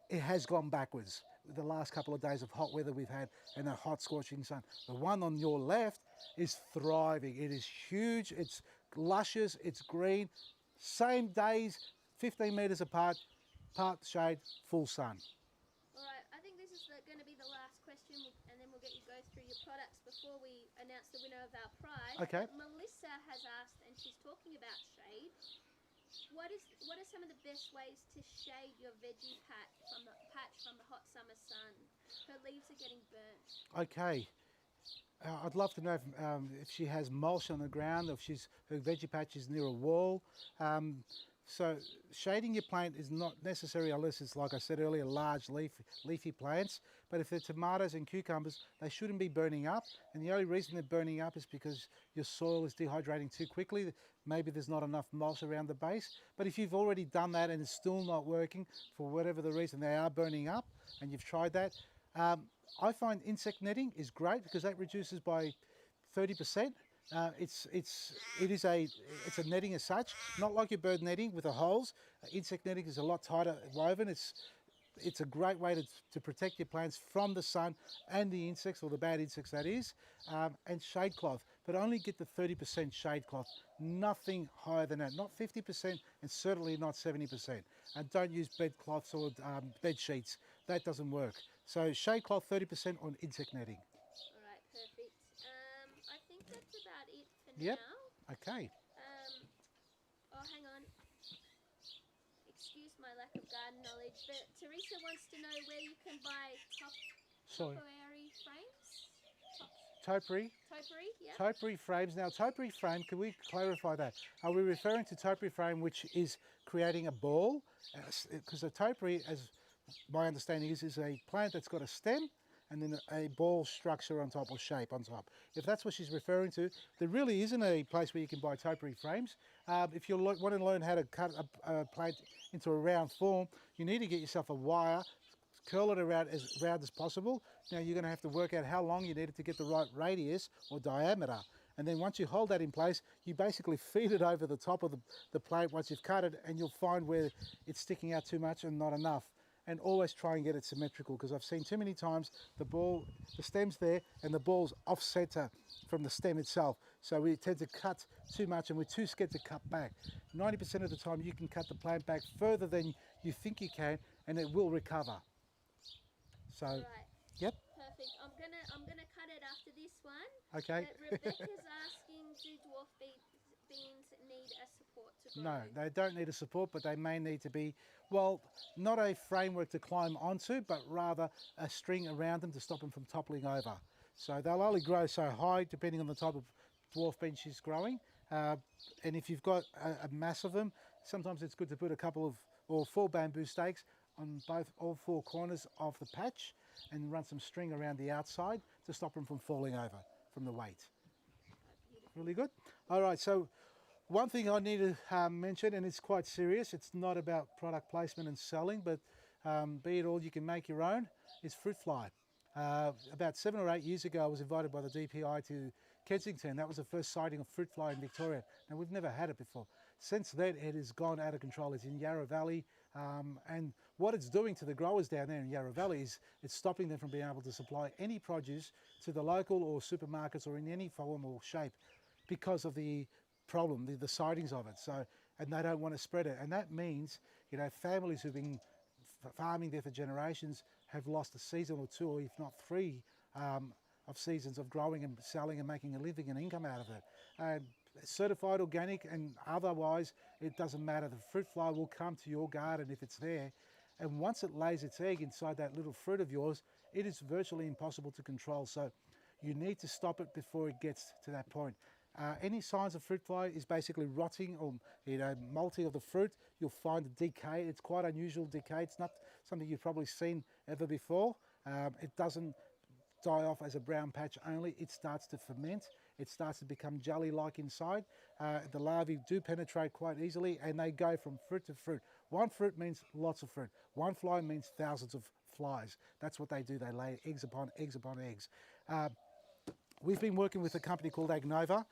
it has gone backwards. The last couple of days of hot weather we've had and a hot scorching sun. The one on your left is thriving. It is huge, it's luscious, it's green, same days, 15 metres apart, part shade, full sun. All right, I think this is going to be the last question, and then we'll get you go through your products before we announce the winner of our prize. Okay. But Melissa has asked, and she's talking about shade. What are some of the best ways to shade your veggie patch from the hot summer sun? Her leaves are getting burnt. Okay. I'd love to know if she has mulch on the ground, or if her veggie patch is near a wall. So shading your plant is not necessary unless it's, like I said earlier, large leafy plants. But if they're tomatoes and cucumbers, they shouldn't be burning up. And the only reason they're burning up is because your soil is dehydrating too quickly. Maybe there's not enough mulch around the base. But if you've already done that and it's still not working, for whatever the reason they are burning up, and you've tried that, I find insect netting is great because that reduces by 30%. It's a netting as such, not like your bird netting with the holes. Insect netting is a lot tighter woven. It's a great way to protect your plants from the sun and the insects, or the bad insects that is, and shade cloth, but only get the 30% shade cloth, nothing higher than that, not 50% and certainly not 70%. And don't use bed cloths or bed sheets, that doesn't work. So shade cloth 30% on insect netting. All right, perfect. I think that's about it for Yep. now. Okay. Oh, hang on. Excuse my lack of garden knowledge, but Teresa wants to know where you can buy Sorry. topiary frames. Topiary. Topiary, yeah. Topiary frames. Now, topiary frame, can we clarify that? Are we referring to topiary frame which is creating a ball? Because a topiary, as my understanding is a plant that's got a stem and then a ball structure on top, or shape on top. If that's what she's referring to, there really isn't a place where you can buy topiary frames. If you want to learn how to cut a plant into a round form, you need to get yourself a wire, curl it around as round as possible. Now you're going to have to work out how long you need it to get the right radius or diameter. And then once you hold that in place, you basically feed it over the top of the plant once you've cut it, and you'll find where it's sticking out too much and not enough. And always try and get it symmetrical, because I've seen too many times the stem's there and the ball's off center from the stem itself. So we tend to cut too much and we're too scared to cut back. 90% of the time you can cut the plant back further than you think you can, and it will recover. So, Right. yep. Perfect. I'm gonna cut it after this one. Okay. But Rebecca's asking, do dwarf beans need a support to grow? No, they don't need a support, but they may need to be, well, not a framework to climb onto, but rather a string around them to stop them from toppling over. So they'll only grow so high depending on the type of dwarf bean she's growing. And if you've got a mass of them, sometimes it's good to put a couple of, or 4 bamboo stakes on all 4 corners of the patch and run some string around the outside to stop them from falling over from the weight. Really good. All right, so one thing I need to mention, and it's quite serious, it's not about product placement and selling, but be it all you can make your own, is fruit fly. About 7 or 8 years ago, I was invited by the DPI to Kensington. That was the first sighting of fruit fly in Victoria. Now, we've never had it before. Since then, it has gone out of control. It's in Yarra Valley, and what it's doing to the growers down there in Yarra Valley is it's stopping them from being able to supply any produce to the local or supermarkets or in any form or shape because of the problem, the sightings of it. So, and they don't want to spread it. And that means, you know, families who've been farming there for generations have lost a season or 2, or if not 3, of seasons of growing and selling and making a living and income out of it. Certified organic and otherwise, it doesn't matter. The fruit fly will come to your garden if it's there. And once it lays its egg inside that little fruit of yours, it is virtually impossible to control. So you need to stop it before it gets to that point. Any signs of fruit fly is basically rotting or, you know, molting of the fruit. You'll find a decay. It's quite unusual decay. It's not something you've probably seen ever before. It doesn't die off as a brown patch only. It starts to ferment. It starts to become jelly-like inside. The larvae do penetrate quite easily, and they go from fruit to fruit. One fruit means lots of fruit. One fly means thousands of flies. That's what they do. They lay eggs upon eggs upon eggs. We've been working with a company called Agnova.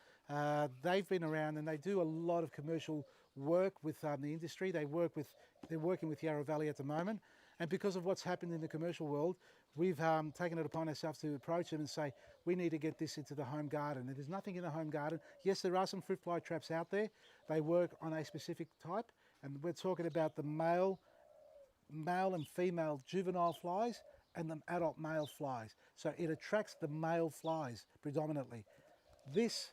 They've been around and they do a lot of commercial work with the industry. They're working with Yarra Valley at the moment. And because of what's happened in the commercial world, we've taken it upon ourselves to approach them and say, we need to get this into the home garden. And there's nothing in the home garden. Yes, there are some fruit fly traps out there. They work on a specific type. And we're talking about the male and female juvenile flies and the adult male flies. So it attracts the male flies predominantly. This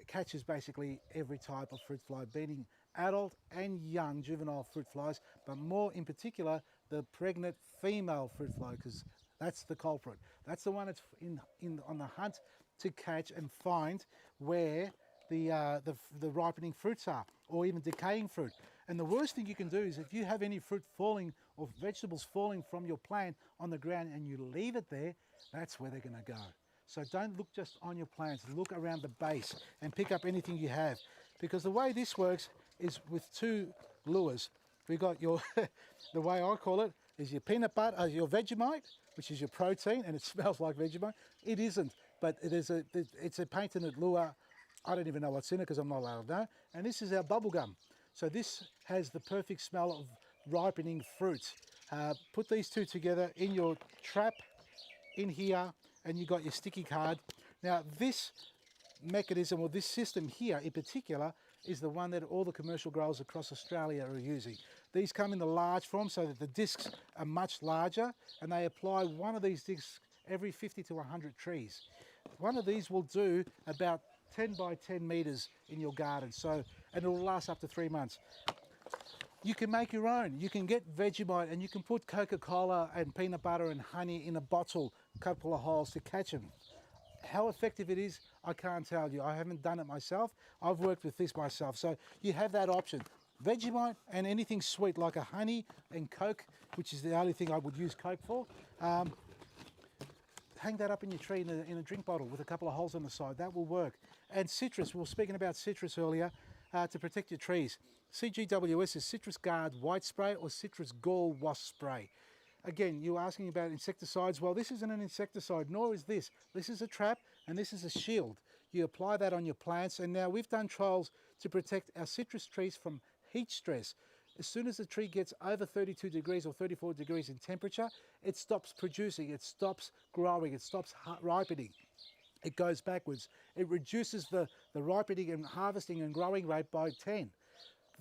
catches basically every type of fruit fly, being adult and young juvenile fruit flies, but more in particular the pregnant female fruit fly, because that's the culprit. That's the one that's on the hunt to catch and find where the ripening fruits are, or even decaying fruit. And the worst thing you can do is if you have any fruit falling or vegetables falling from your plant on the ground and you leave it there, that's where they're going to go. So don't look just on your plants, look around the base and pick up anything you have. Because the way this works is with two lures. We got your, the way I call it, is your peanut butter, your Vegemite, which is your protein, and it smells like Vegemite. It isn't, but it's a patented lure. I don't even know what's in it because I'm not allowed to know. And this is our bubble gum. So this has the perfect smell of ripening fruits. Put these two together in your trap in here, and you got your sticky card. Now this mechanism, or this system here in particular, is the one that all the commercial growers across Australia are using. These come in the large form so that the discs are much larger, and they apply one of these discs every 50 to 100 trees. One of these will do about 10 by 10 meters in your garden, so, and it will last up to 3 months. You can make your own. You can get Vegemite and you can put Coca-Cola and peanut butter and honey in a bottle, a couple of holes to catch them. How effective it is, I can't tell you. I haven't done it myself. I've worked with this myself. So you have that option. Vegemite and anything sweet like a honey and Coke, which is the only thing I would use Coke for. Hang that up in your tree in a drink bottle with a couple of holes on the side. That will work. And citrus, we were speaking about citrus earlier, to protect your trees. CGWS is Citrus Guard White Spray or Citrus Gall Wasp Spray. Again, you're asking about insecticides. Well, this isn't an insecticide, nor is this. This is a trap and this is a shield. You apply that on your plants, and now we've done trials to protect our citrus trees from heat stress. As soon as the tree gets over 32 degrees or 34 degrees in temperature, it stops producing, it stops growing, it stops ripening. It goes backwards. It reduces the ripening and harvesting and growing rate by 10.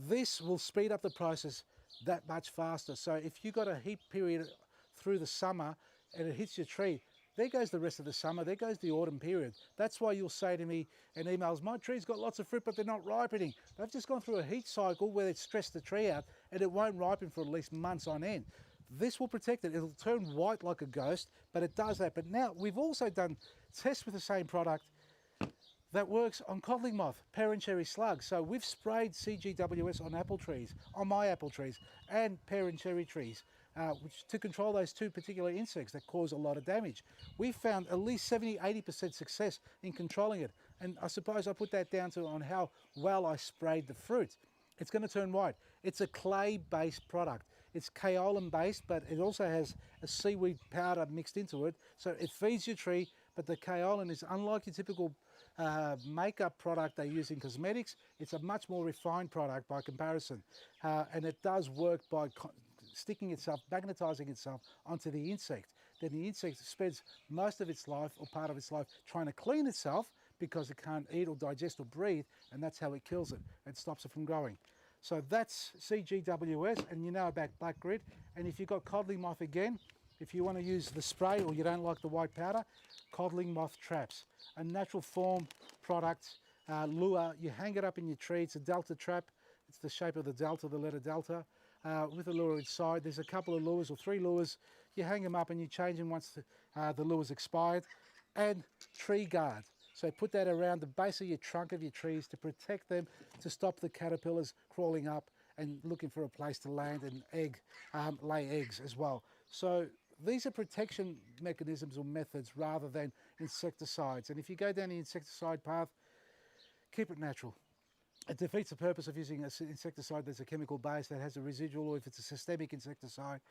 This will speed up the process that much faster. So if you got a heat period through the summer and it hits your tree, there goes the rest of the summer, there goes the autumn period. That's why you'll say to me in emails, my tree's got lots of fruit, but they're not ripening. They've just gone through a heat cycle where it's stressed the tree out and it won't ripen for at least months on end. This will protect it. It'll turn white like a ghost, but it does that. But now we've also done tests with the same product that works on codling moth, parent cherry slug. So we've sprayed CGWS on apple trees, on my apple trees, and parent cherry trees, which to control those two particular insects that cause a lot of damage. We found at least 70–80% success in controlling it. And I suppose I put that down to on how well I sprayed the fruit. It's going to turn white. It's a clay-based product. It's kaolin-based, but it also has a seaweed powder mixed into it. So it feeds your tree, but the kaolin is unlike your typical makeup product they use in cosmetics. It's a much more refined product by comparison. And it does work by sticking itself, magnetizing itself onto the insect. Then the insect spends most of its life or part of its life trying to clean itself because it can't eat or digest or breathe, and that's how it kills it and stops it from growing. So that's CGWS, and you know about black grit. And if you've got codling moth again, if you want to use the spray or you don't like the white powder, codling moth traps, a natural form product, lure. You hang it up in your tree. It's a delta trap. It's the shape of the delta, the letter delta, with a lure inside. There's a couple of lures or 3 lures. You hang them up and you change them once the lure's expired. And tree guard. So put that around the base of your trunk of your trees to protect them, to stop the caterpillars crawling up and looking for a place to land and lay eggs as well. So these are protection mechanisms or methods rather than insecticides. And if you go down the insecticide path, keep it natural. It defeats the purpose of using an insecticide that's a chemical base that has a residual, or if it's a systemic insecticide.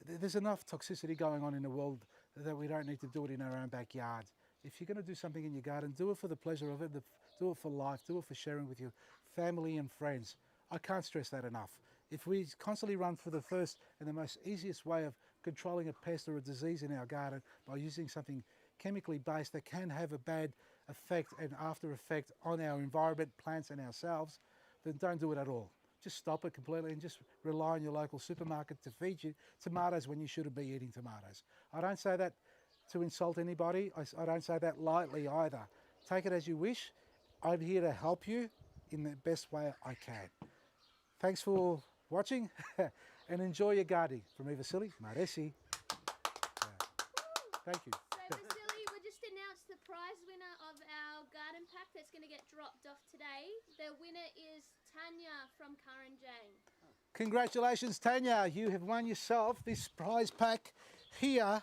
There's enough toxicity going on in the world that we don't need to do it in our own backyard. If you're going to do something in your garden, do it for the pleasure of it, do it for life, do it for sharing with your family and friends. I can't stress that enough. If we constantly run for the first and the most easiest way of controlling a pest or a disease in our garden by using something chemically based that can have a bad effect and after effect on our environment, plants and ourselves, then don't do it at all. Just stop it completely and just rely on your local supermarket to feed you tomatoes when you shouldn't be eating tomatoes. I don't say that to insult anybody. I don't say that lightly either. Take it as you wish. I'm here to help you in the best way I can. Thanks for watching and enjoy your gardening. From me, Vasili, Maresi. Thank you. So Vasili, we just announced the prize winner of our garden pack that's going to get dropped off today. The winner is Tanya from Karanjang. Congratulations, Tanya. You have won yourself this prize pack here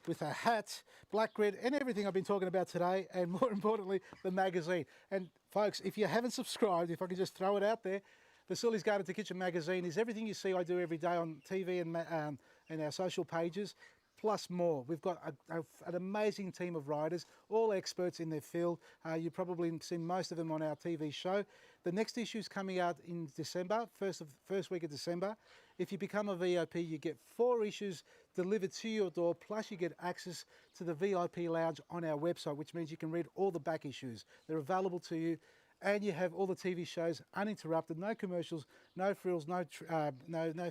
with a hat, black grid, and everything I've been talking about today, and more importantly, the magazine. And folks, if you haven't subscribed, if I can just throw it out there, Vasili's Garden to Kitchen magazine is everything you see I do every day on TV and our social pages, plus more. We've got an amazing team of writers, all experts in their field. You've probably seen most of them on our TV show. The next issue is coming out in December, first week of December. If you become a VIP, you get 4 issues delivered to your door, plus you get access to the VIP lounge on our website, which means you can read all the back issues. They're available to you. And you have all the TV shows uninterrupted, no commercials, no frills, no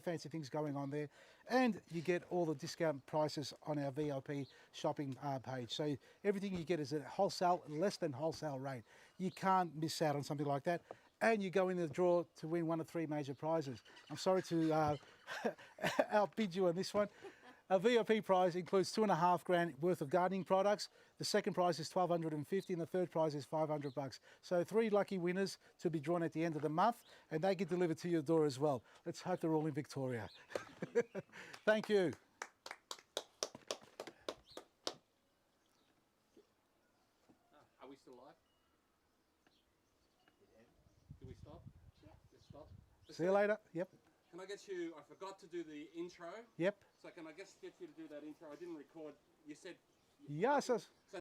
fancy things going on there. And you get all the discount prices on our VIP shopping page. So everything you get is at wholesale, less than wholesale rate. You can't miss out on something like that. And you go in the draw to win one of 3 major prizes. I'm sorry to outbid you on this one. A VIP prize includes $2,500 worth of gardening products. The second prize is $1,250 and the third prize is $500. So 3 lucky winners to be drawn at the end of the month, and they get delivered to your door as well. Let's hope they're all in Victoria. Thank you. Are we still live? Do we stop? Yep. Let's stop. See you later. Yep. Can I get you, I forgot to do the intro. Yep. So can I just get you to do that intro? I didn't record, you said... Yes. So